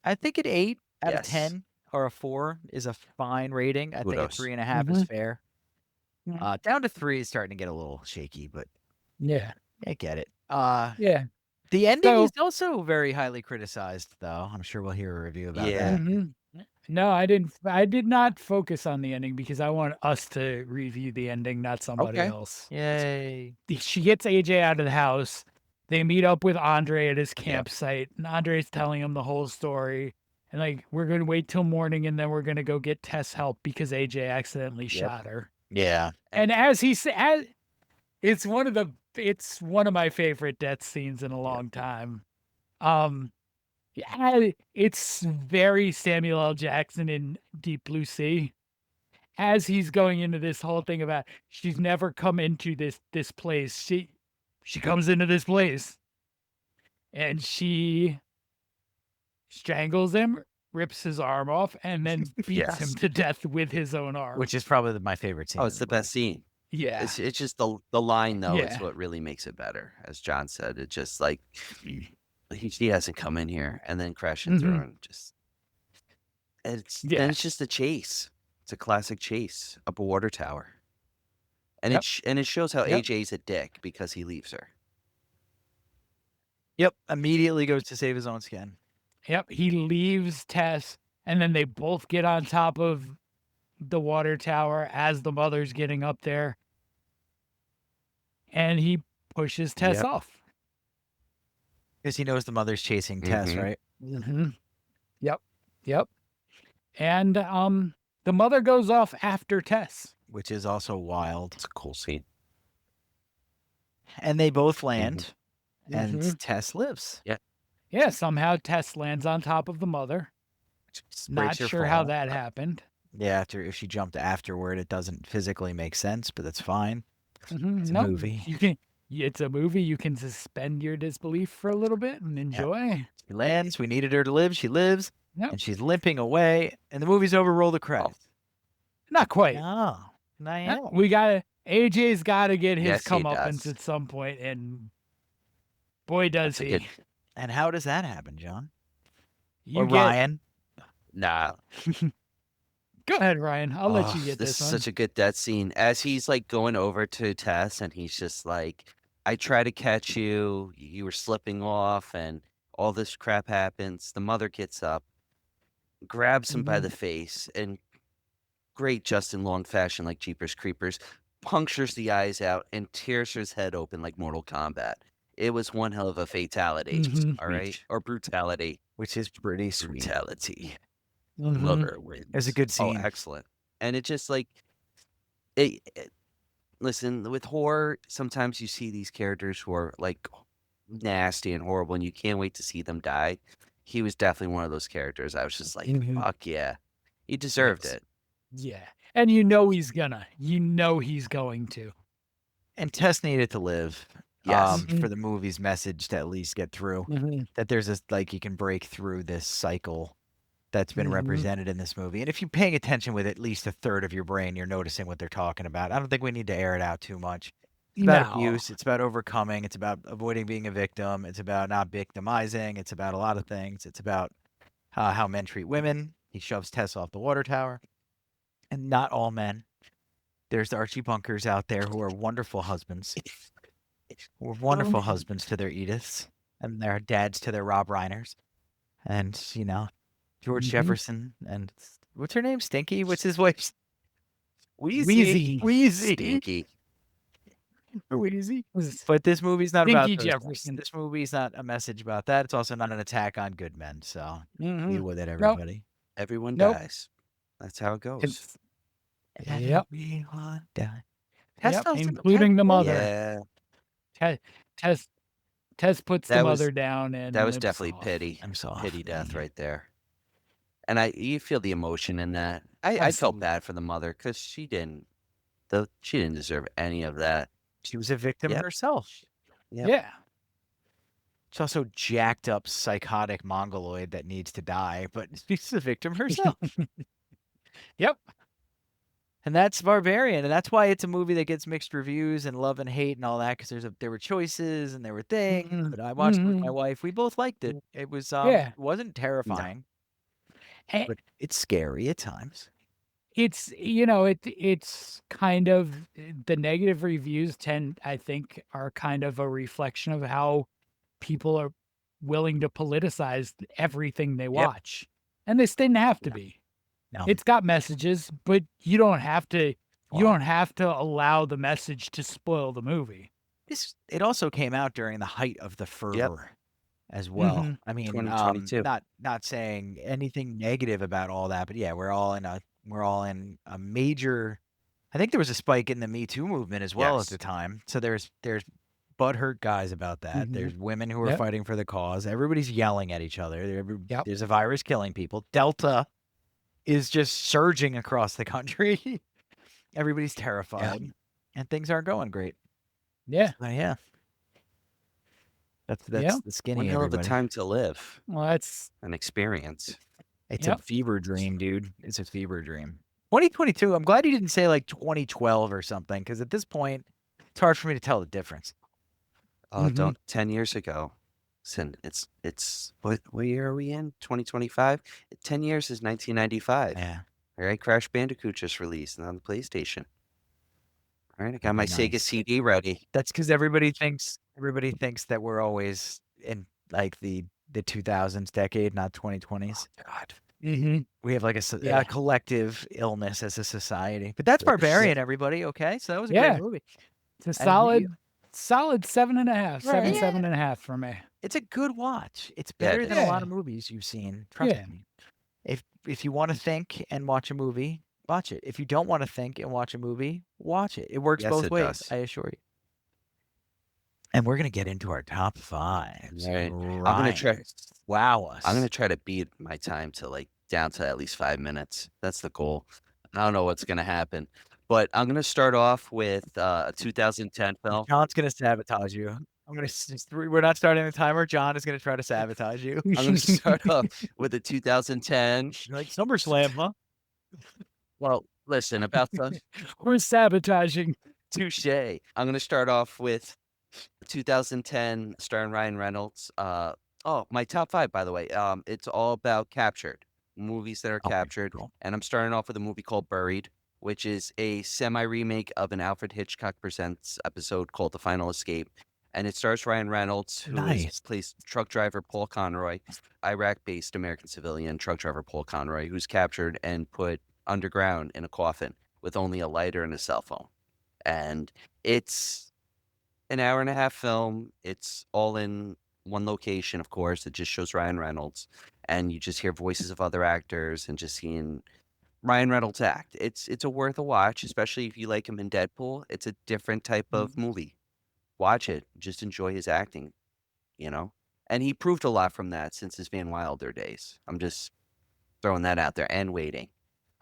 I think an 8 out of Yes. 10 or a 4 is a fine rating. I think a Kudos. 3.5 is Mhm. fair. Yeah. Down to 3 is starting to get a little shaky, but Yeah. I get it. Yeah. The ending So- is also very highly criticized, though. I'm sure we'll hear a review about Yeah. that. Mhm. No, I didn't. I did not focus on the ending because I want us to review the ending, not somebody Okay. else. Yay. She gets AJ out of the house. They meet up with Andre at his Yep. campsite, and Andre's telling him the whole story. And like, we're gonna wait till morning, and then we're gonna go get Tess help because AJ accidentally Yep. shot her. Yeah. And as he said, it's one of my favorite death scenes in a long time. Yeah, it's very Samuel L. Jackson in Deep Blue Sea. As he's going into this whole thing about she's never come into this place. She comes into this place and she strangles him, rips his arm off, and then beats him Yes. to death with his own arm. Which is probably my favorite scene. Oh, in it's the movie. best scene. yeah. It's just the line though is Yeah. what really makes it better. As John said, it's just like he hasn't come in here and then crashing through Mhm. and just then Yeah. it's just a chase. It's a classic chase up a water tower. And Yep. it shows how Yep. AJ's a dick because he leaves her. Yep. Immediately goes to save his own skin. Yep. He leaves Tess, and then they both get on top of the water tower as the mother's getting up there. And he pushes Tess Yep. off. Because he knows the mother's chasing Tess, Mhm. right? Mm-hmm. Yep. And the mother goes off after Tess. Which is also wild. It's a cool scene. And they both land, and Mhm. Tess lives. Yeah, somehow Tess lands on top of the mother. Breaks Not her sure how fall. that happened. Yeah, if she jumped afterward, it doesn't physically make sense, but that's fine. It's a Nope. movie. It's a movie. You can suspend your disbelief for a little bit and enjoy. She lands. We needed her to live. She lives, Yep. and she's limping away. And the movie's over. Roll the credits. Not quite. No, not yet. AJ's got to get his Yes, he comeuppance does. at some point, and boy, does That's a he. good- And how does that happen, John? You Or get, Ryan? Nah. Go ahead, Ryan. I'll let you get this this is one. such a good death scene. As he's like going over to Tess and he's just like, I try to catch you, you were slipping off, and all this crap happens. The mother gets up, grabs him by the face, and great Justin Long fashion like Jeepers Creepers, punctures the eyes out and tears his head open like Mortal Kombat. It was one hell of a fatality, Mhm. all right? Or brutality. Which is pretty sweet. Brutality. Mhm. Lover wins. It was a good scene. Oh, excellent. And it just like listen, with horror, sometimes you see these characters who are like nasty and horrible and you can't wait to see them die. He was definitely one of those characters. I was just like, Mhm. fuck yeah. He deserved Yes. it. Yeah. And you know he's gonna. You know he's going to. And Tess needed to live. Yes. For the movie's message to at least get through. That there's this, like, you can break through this cycle that's been Mhm. represented in this movie. And if you're paying attention with at least a third of your brain, you're noticing what they're talking about. I don't think we need to air it out too much. It's about abuse. It's about overcoming. It's about avoiding being a victim. It's about not victimizing. It's about a lot of things. It's about how men treat women. He shoves Tess off the water tower. And not all men. There's the Archie Bunkers out there who are wonderful husbands. Who are wonderful husbands to their Ediths. And their dads to their Rob Reiners. And, you know, George Mhm. Jefferson and what's her name? Stinky? What's his wife's? Wheezy. Stinky. Wheezy. But this movie's not Stinky about those things. Jefferson. This movie's not a message about that. It's also not an attack on good men. So deal with it, everybody. Everyone Nope. dies. That's how it goes. It's- Yep. Everyone die. Yep, including the mother. Yeah. Tess puts the That was- mother down, and That was limps definitely off. pity. I'm soft. Pity death right there. And you feel the emotion in that. I felt Absolutely. bad for the mother because she didn't deserve any of that. She was a victim Yep. herself. Yep. Yeah. She's also jacked up psychotic mongoloid that needs to die, but she's a victim herself. Yep. And that's Barbarian, and that's why it's a movie that gets mixed reviews and love and hate and all that, because there were choices and there were things. Mhm. But I watched it with my Mhm. wife. We both liked it. It was Yeah. it wasn't terrifying, And but it's scary at times. it's it's kind of the negative reviews I think are kind of a reflection of how people are willing to politicize everything they watch. And this didn't have to be. No. It's got messages, but you don't have to. You Well, don't have to allow the message to spoil the movie. it also came out during the height of the fervor as well. Mhm. I mean, 2022. not saying anything negative about all that, but yeah, we're all in a major. I think there was a spike in the Me Too movement as well at the Yes. time. So there's butthurt guys about that. Mhm. There's women who are Yep. fighting for the cause. Everybody's yelling at each other. Yep. There's a virus killing people. Delta is just surging across the country. Everybody's terrified, and things aren't going great. Yeah. So, yeah. That's Yeah. the skinny One hell of a everybody. time to live, Well, that's an experience. It's Yep. a fever dream, dude. It's a fever dream. 2022. I'm glad you didn't say like 2012 or something, because at this point, it's hard for me to tell the difference. Don't 10 years ago. Listen, it's what year are we in? 2025. 10 years is 1995. Yeah. All right, Crash Bandicoot just released on the PlayStation. All right, I got my Sega Nice. CD ready. That's because everybody thinks that we're always in like the 2000s decade, not 2020s. God. We have like Yeah. a collective illness as a society. But that's Yes. Barbarian, everybody. Okay, so that was a Yeah. great movie. it's a And solid 7.5, Right. 7.5 for me. it's a good watch. It's Yeah, better it than a lot is. of movies you've seen. Trust Yeah. me. If you want to think and watch a movie, watch it. If you don't want to think and watch a movie, watch it. It works Yes, both it ways, does. I assure you. And we're gonna get into our top fives. Right. Ryan, wow us. I'm gonna try to beat my time to like down to at least 5 minutes. That's the goal. I don't know what's gonna happen, but I'm gonna start off with a 2010 film. John's gonna sabotage you. We're not starting the timer. John is gonna try to sabotage you. I'm gonna start off with a 2010. You're like SummerSlam, huh? Well, listen about the We're sabotaging. touche. I'm gonna start off with 2010 starring Ryan Reynolds. My top 5, by the way. It's all about captured movies that are Okay, captured, cool. and I'm starting off with a movie called Buried, which is a semi-remake of an Alfred Hitchcock Presents episode called The Final Escape, and it stars Ryan Reynolds, who Nice. plays truck driver Paul Conroy, Iraq-based American civilian truck driver Paul Conroy, who's captured and put underground in a coffin with only a lighter and a cell phone, and it's an hour and a half film. It's all in one location, of course. It just shows Ryan Reynolds, and you just hear voices of other actors and just seeing Ryan Reynolds act. It's a worth a watch, especially if you like him in Deadpool. It's a different type of movie. Watch it. Just enjoy his acting, you know? And he proved a lot from that since his Van Wilder days. I'm just throwing that out there and waiting.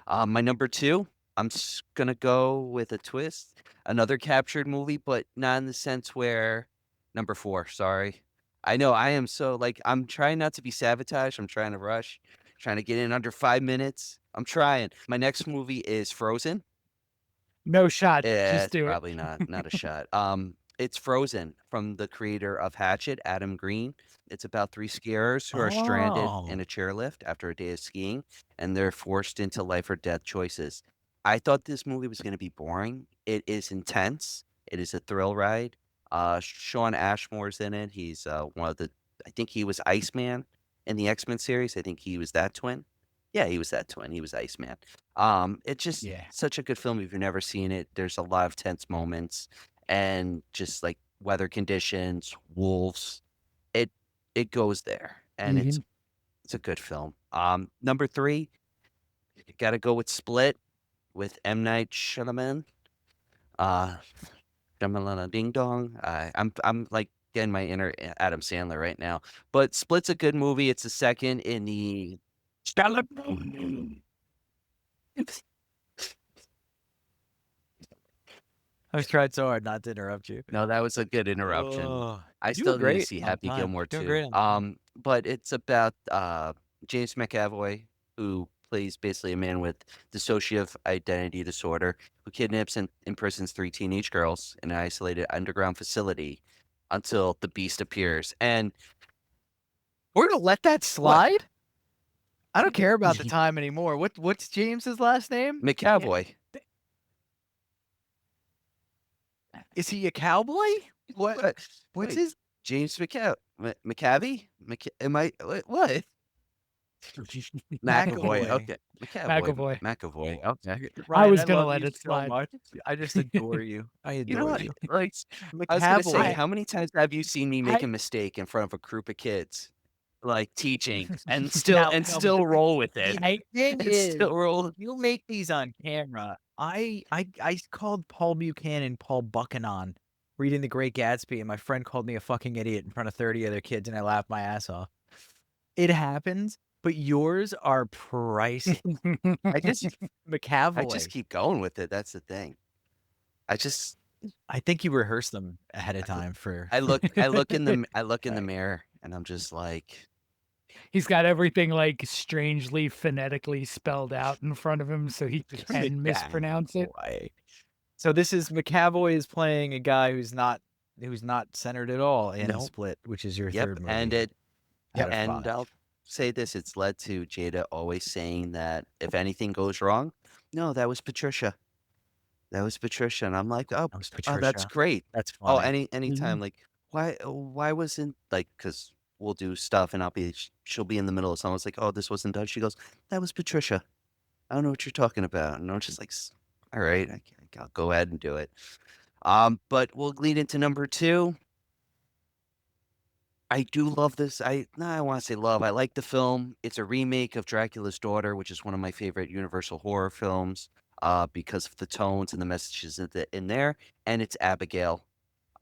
My number 2, I'm gonna go with a twist. Another captured movie, but not in the sense where number 4, sorry. I know I am so like I'm trying not to be sabotaged. I'm trying to rush, trying to get in under 5 minutes. I'm trying. My next movie is Frozen. No shot. It's Just do it. probably not a shot. It's Frozen from the creator of Hatchet, Adam Green. It's about 3 skiers who are stranded in Oh. a chairlift after a day of skiing, and they're forced into life or death choices. I thought this movie was going to be boring. It is intense. It is a thrill ride. Sean Ashmore's in it. He's one of the. I think he was Iceman in the X-Men series. I think he was that twin. Yeah, he was that twin. He was Iceman. It's just Yeah. such a good film. If you've never seen it, there's a lot of tense moments and just like weather conditions, wolves. It goes there, and it's a good film. Number 3, you got to go with Split with M. Night Shyamalan. Shyamalan Ding Dong. I'm like getting my inner Adam Sandler right now, but Split's a good movie. It's the second in the. I was trying so hard not to interrupt you. No, that was a good interruption. Oh, I you're doing still need to great see on Happy time. Gilmore Doing too. great on time. But it's about James McAvoy, who plays basically a man with dissociative identity disorder, who kidnaps and imprisons 3 teenage girls in an isolated underground facility until the beast appears. And We're gonna let that slide. I don't care about the time anymore. What's James's last name? McAvoy, Is he a cowboy? What? What's Wait, his? James McAvey? Am I what? McAvoy. McAvoy. Okay. McAvoy. McAvoy. Okay. Ryan, was I gonna love let you it so slide. much. I just adore you. I You know adore what? you. Like, I was gonna say, McAvoy. how many times have you seen me make I- a mistake in front of a group of kids, like teaching, and Now, still roll with it, the thing and is, still roll? you make these on camera. I called Paul Buchanan Paul Buchanan reading The Great Gatsby, and my friend called me a fucking idiot in front of 30 other kids, and I laughed my ass off. It happens, but yours are priceless. I just McAvoy. keep going with it. That's the thing. I think you rehearsed them ahead of time for. I look in the mirror, and I'm just like, He's got everything like strangely phonetically spelled out in front of him so he can mispronounce it. McAvoy. So this is McAvoy is playing a guy who's not centered at all in Nope. Split, which is your yep. third movie. And it, out of and 5. I'll say this: it's led to Jada always saying that if anything goes wrong, no, that was Patricia. That was Patricia, and I'm like, oh, That was oh, that's Patricia. great. That's Oh, funny. anytime, like, why wasn't, like, because we'll do stuff, and she'll be in the middle of something. It's like, oh, this wasn't done. She goes, that was Patricia. I don't know what you're talking about. And I'm just like, all right, I'll go ahead and do it. But we'll lead into number 2. I do love this. I want to say love. I like the film. It's a remake of Dracula's Daughter, which is one of my favorite Universal horror films. Because of the tones and the messages in there, and it's Abigail.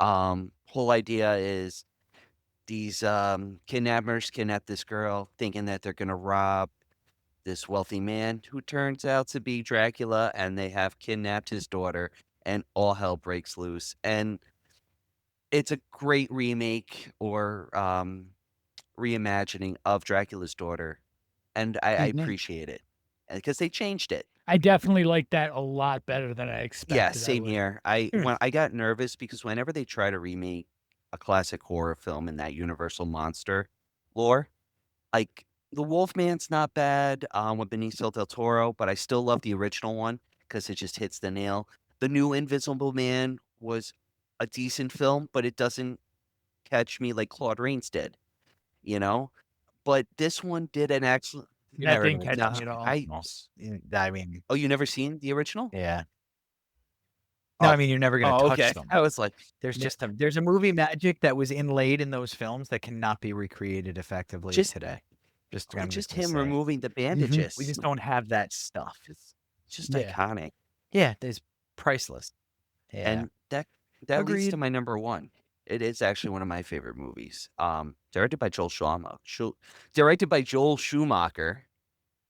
Whole idea is these kidnappers kidnap this girl, thinking that they're gonna rob this wealthy man, who turns out to be Dracula, and they have kidnapped his daughter, and all hell breaks loose. And it's a great remake or reimagining of Dracula's Daughter, and I Mhm. appreciate it because they changed it. I definitely like that a lot better than I Yeah, expected. same here. When I got nervous because whenever they try to remake a classic horror film in that Universal monster lore, like the Wolfman's not bad with Benicio del Toro, but I still love the original one because it just hits the nail. The new Invisible Man was a decent film, but it doesn't catch me like Claude Rains did, you know? But this one did an excellent. You're That never didn't gonna catch touch me at all. I mean, Oh, you never seen the original? yeah. No, Oh, I mean you're never gonna touch okay. them. I was like, There's a movie magic that was inlaid in those films that cannot be recreated effectively Just- today. Like I'm just gonna him say it. removing the bandages. We just don't have that stuff. Just Yeah. iconic. Yeah, there's priceless. Yeah. And that leads to Agreed. my number 1. It is actually one of my favorite movies. Directed by Joel Schumacher.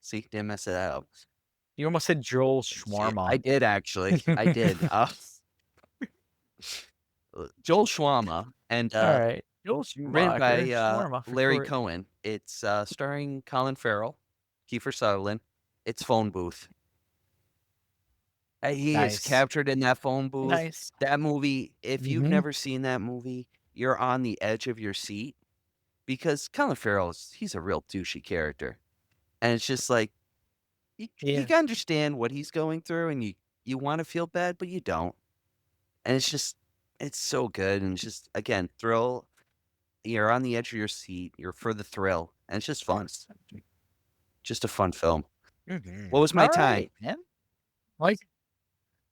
See, didn't mess it up. You almost said Joel See, Schwarma. I did actually. I did. Joel Schwama and All right. Joel written by Schwarma for Larry short. Cohen. It's starring Colin Farrell, Kiefer Sutherland. It's Phone Booth. He is Nice. captured in that phone booth. Nice. That movie, if you've Mhm. never seen that movie, you're on the edge of your seat because Colin Farrell he's a real douchey character. And it's just like you can understand what he's going through and you want to feel bad, but you don't. And it's so good. And it's just, again, thrill. You're on the edge of your seat. You're for the thrill. And it's just fun. Just a fun film. Mhm. What was my All time? right, man. Like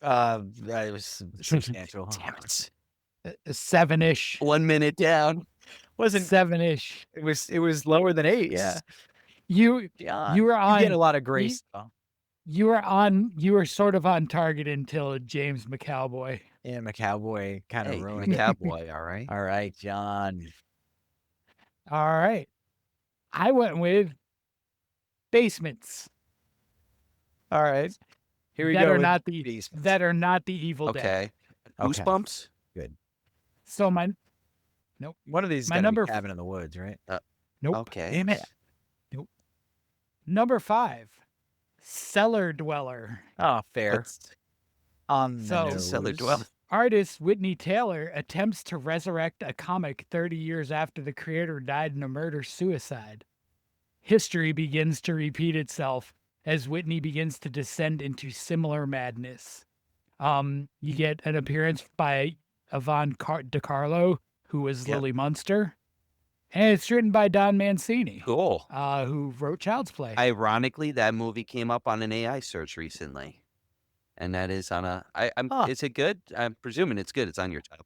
It was substantial. Damn it. 7-ish. 1 minute down. Wasn't 7-ish. it was lower than 8, yeah. You John, you were on. get a lot of grace though. You were sort of on target until James McAvoy. Yeah, McCowboy kind of Hey, ruined it. McCowboy, all right? All right, John. All right. I went with Basements. All right. Here we that go. are with not the Basements. that are not the Evil Dead. Okay. Okay. Goosebumps? So One of these is my gotta number be Cabin in the Woods, right? nope. Okay. Damn it. Number 5, Cellar Dweller. Oh, fair. What's On the So- nose. Cellar Dweller? Artist Whitney Taylor attempts to resurrect a comic 30 years after the creator died in a murder-suicide. History begins to repeat itself as Whitney begins to descend into similar madness. You get an appearance by Yvonne DiCarlo, who was Yep. Lily Munster. And it's written by Don Mancini, Cool. who wrote Child's Play. Ironically, that movie came up on an AI search recently, and that is on a. Huh. Is it good? I'm presuming it's good. It's on your top.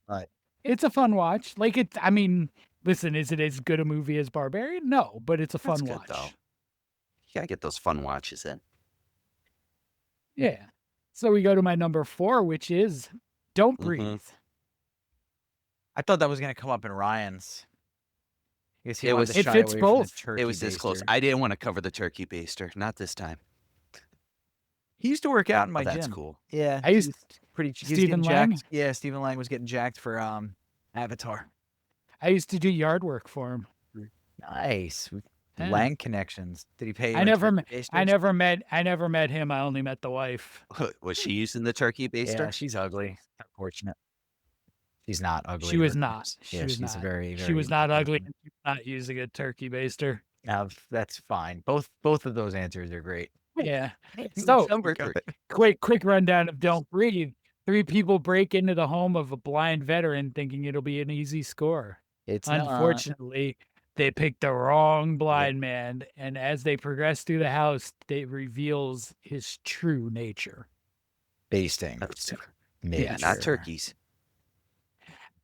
It's a fun watch. Like I mean, listen, is it as good a movie as Barbarian? No, but it's a fun That's good, watch. though. You gotta get those fun watches in. Yeah. So we go to my number 4, which is Don't Mhm. Breathe. I thought that was gonna come up in Ryan's. I guess he It wanted was- to It shy fits away from the both. turkey It was this close. baster. I didn't want to cover the turkey baster. Not this time. He used to work out in my Oh, that's gym. cool. Yeah, I used- he's pretty. He was Stephen getting Lang? jacked. Yeah, Stephen Lang was getting jacked for Avatar. I used to do yard work for him. Nice. Yeah. Lang connections. Did he pay you? I in never turkey met basters? I never met him. I only met the wife. Was she using the turkey baster? Yeah, she's ugly. Unfortunate. She's not ugly. She in was real not. life. She Yeah, was she's not. very, She very was not ugly. unfortunate. She was not using a turkey baster. Now, that's fine. Both of those answers are great. Yeah. So Number 3. quick rundown of Don't Breathe. 3 people break into the home of a blind veteran thinking it'll be an easy score. It's not. Unfortunately, they picked the wrong blind man, and as they progress through the house, it reveals his true nature. Basting. Yeah, not Nature. turkeys.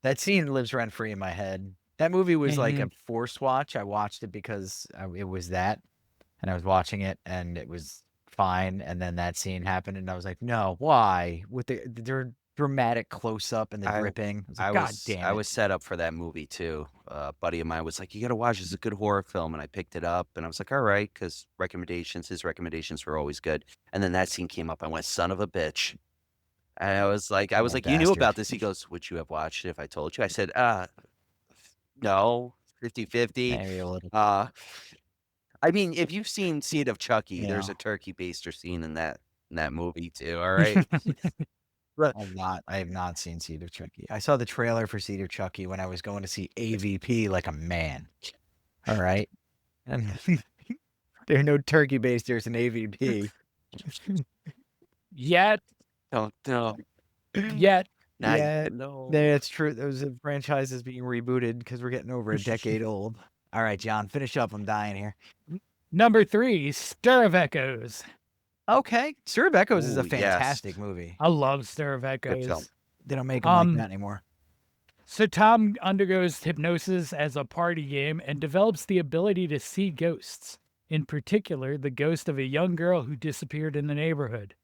That scene lives rent free in my head. That movie was like Mm-hmm. a forced watch. I watched it because it was that, and I was watching it, and it was fine. And then that scene happened, and I was like, "No, why?" With the dramatic close up and the I- dripping. I was like, God damn I it. was set up for that movie too. A buddy of mine was like, "You gotta watch. It's a good horror film," and I picked it up, and I was like, "All right," because his recommendations were always good. And then that scene came up. I went, "Son of a bitch!" And I was like, You "You knew about bastard." this?" He goes, "Would you have watched it if I told you?" I said, no, 50-50. Maybe a little. I mean, if you've seen Seed of Chucky, there's Yeah. a turkey baster scene in that movie too. All right. I have not seen Seed of Chucky. I saw the trailer for Seed of Chucky when I was going to see AVP like a man. All right. And there are no turkey basters in AVP. Yet, Don't no. yet, Yeah, No. that's true. Those franchise is being rebooted because we're getting over a decade old. All right, John, finish up. I'm dying here. number 3, Stir of Echoes. Okay. Stir of Echoes is a Ooh, yes. fantastic movie. I love Stir of Good Echoes. film. They don't make them like that anymore. So Tom undergoes hypnosis as a party game and develops the ability to see ghosts, in particular, the ghost of a young girl who disappeared in the neighborhood.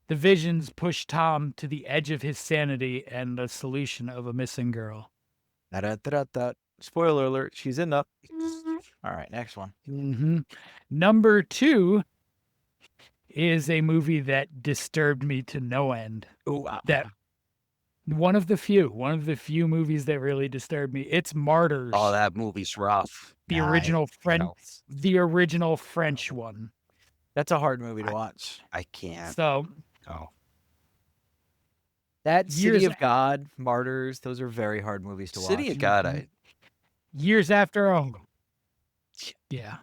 The visions push Tom to the edge of his sanity and the solution of a missing girl. Da-da-da-da-da. Spoiler alert, she's in the... All right, next one. Mm-hmm. Number 2 is a movie that disturbed me to no end. Ooh, That one of the few movies that really disturbed me. It's Martyrs. Oh, that movie's rough. the Nice. original French, No. the original French one. That's a hard movie to watch. I can't. So Oh. That Years City of a- God, Martyrs, those are very hard movies to watch. City of God. I years after yeah.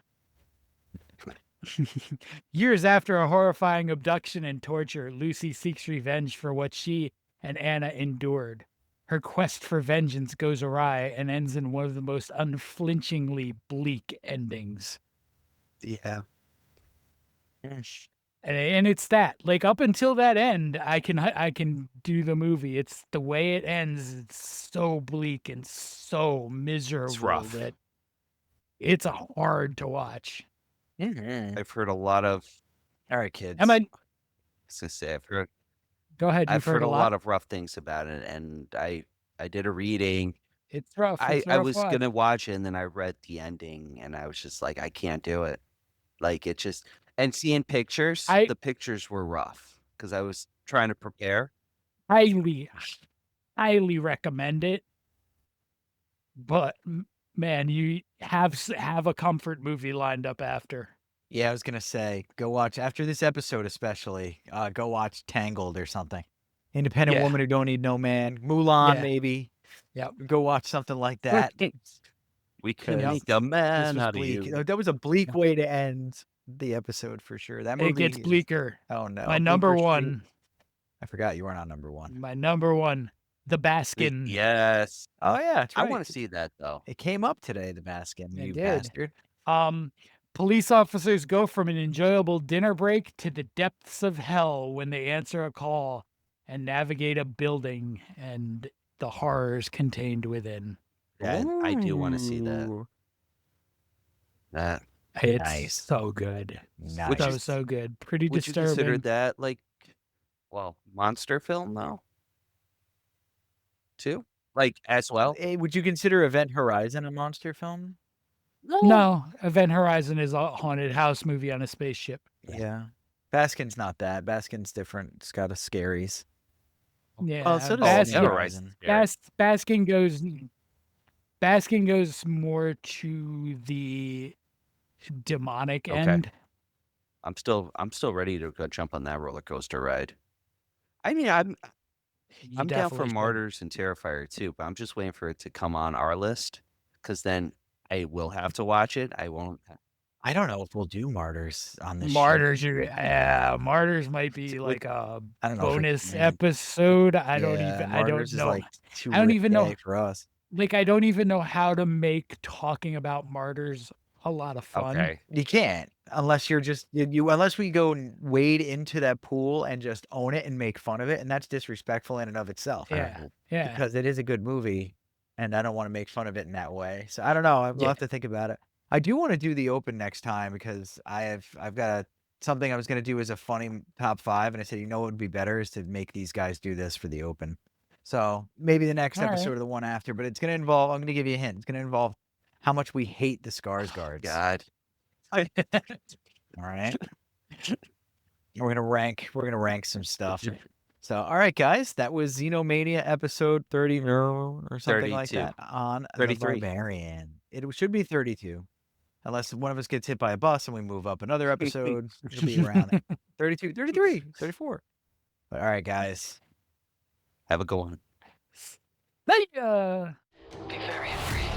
Years after a horrifying abduction and torture, Lucy seeks revenge for what she and Anna endured. Her quest for vengeance goes awry and ends in one of the most unflinchingly bleak endings. yeah. And it's that, like, up until that end, I can do the movie. It's the way it ends. It's so bleak and so miserable rough. that it's hard to watch. I've heard a lot of. All right, kids. Am I? I was gonna say Go ahead. I've You've heard a lot. lot of rough things about it, and I did a reading. It's rough. I It's a rough was watch. gonna watch it, and then I read the ending, and I was just like, I can't do it. Like it just and seeing pictures, the pictures were rough because I was trying to prepare. highly recommend it. But man, you have a comfort movie lined up after. Yeah, I was gonna say, go watch after this episode, especially. Go watch Tangled or something. Independent Yeah. Woman Who Don't Need No Man. Mulan, Yeah. maybe. Yep. Go watch something like that. We can Yep. make a man This was out of bleak. you. That was a bleak way to end the episode for sure. That movie It gets is- bleaker. Oh no. My number Bleecker Street. one. I forgot you weren't on number one. My number one. The Baskin. Yes. Oh yeah, that's I right. want to see that though. It came up today, the Baskin, It you did. bastard. Police officers go from an enjoyable dinner break to the depths of hell when they answer a call and navigate a building and the horrors contained within. That I do want to see that. Ooh, That It's Nice. so good. Nice. So good. Pretty would you consider disturbing. that like, well, monster film though? Too, like as well. Would you consider Event Horizon a monster film? No, Event Horizon is a haunted house movie on a spaceship. Yeah. Baskin's not that. Baskin's different. It's got a scaries. Yeah, Well, so does Oh, Event yeah, Horizon. right. Baskin goes more to the demonic Okay. end. I'm still ready to go jump on that roller coaster ride. I mean, I'm You down for definitely should. Martyrs and Terrifier too, but I'm just waiting for it to come on our list because then I will have to watch it. I won't. I don't know if we'll do Martyrs on this Martyrs, Martyrs might be Would- like a I don't know if we bonus can. episode. I don't know. Like too I don't even know. risque for us. Like, I don't even know how to make talking about Martyrs a lot of fun. Okay. You can't unless you're just unless we go and wade into that pool and just own it and make fun of it, and that's disrespectful in and of itself. Yeah. Yeah. Because it is a good movie, and I don't want to make fun of it in that way. So I don't know. We'll have to think about it. I do want to do the open next time because I've got something I was going to do as a funny top 5, and I said, you know what would be better is to make these guys do this for the open. So maybe the next All right. episode or the one after, but it's going to involve. I'm going to give you a hint. It's going to involve how much we hate the Skarsgårds. God. All right. We're gonna rank some stuff. So, all right, guys, that was Xenomania episode 30 or something like 32. that on 33. The Barbarian. It should be 32, unless one of us gets hit by a bus and we move up another episode. It'll be around there. 32, 33, 34. But all right, guys. Have a good one. Hey, Be very afraid.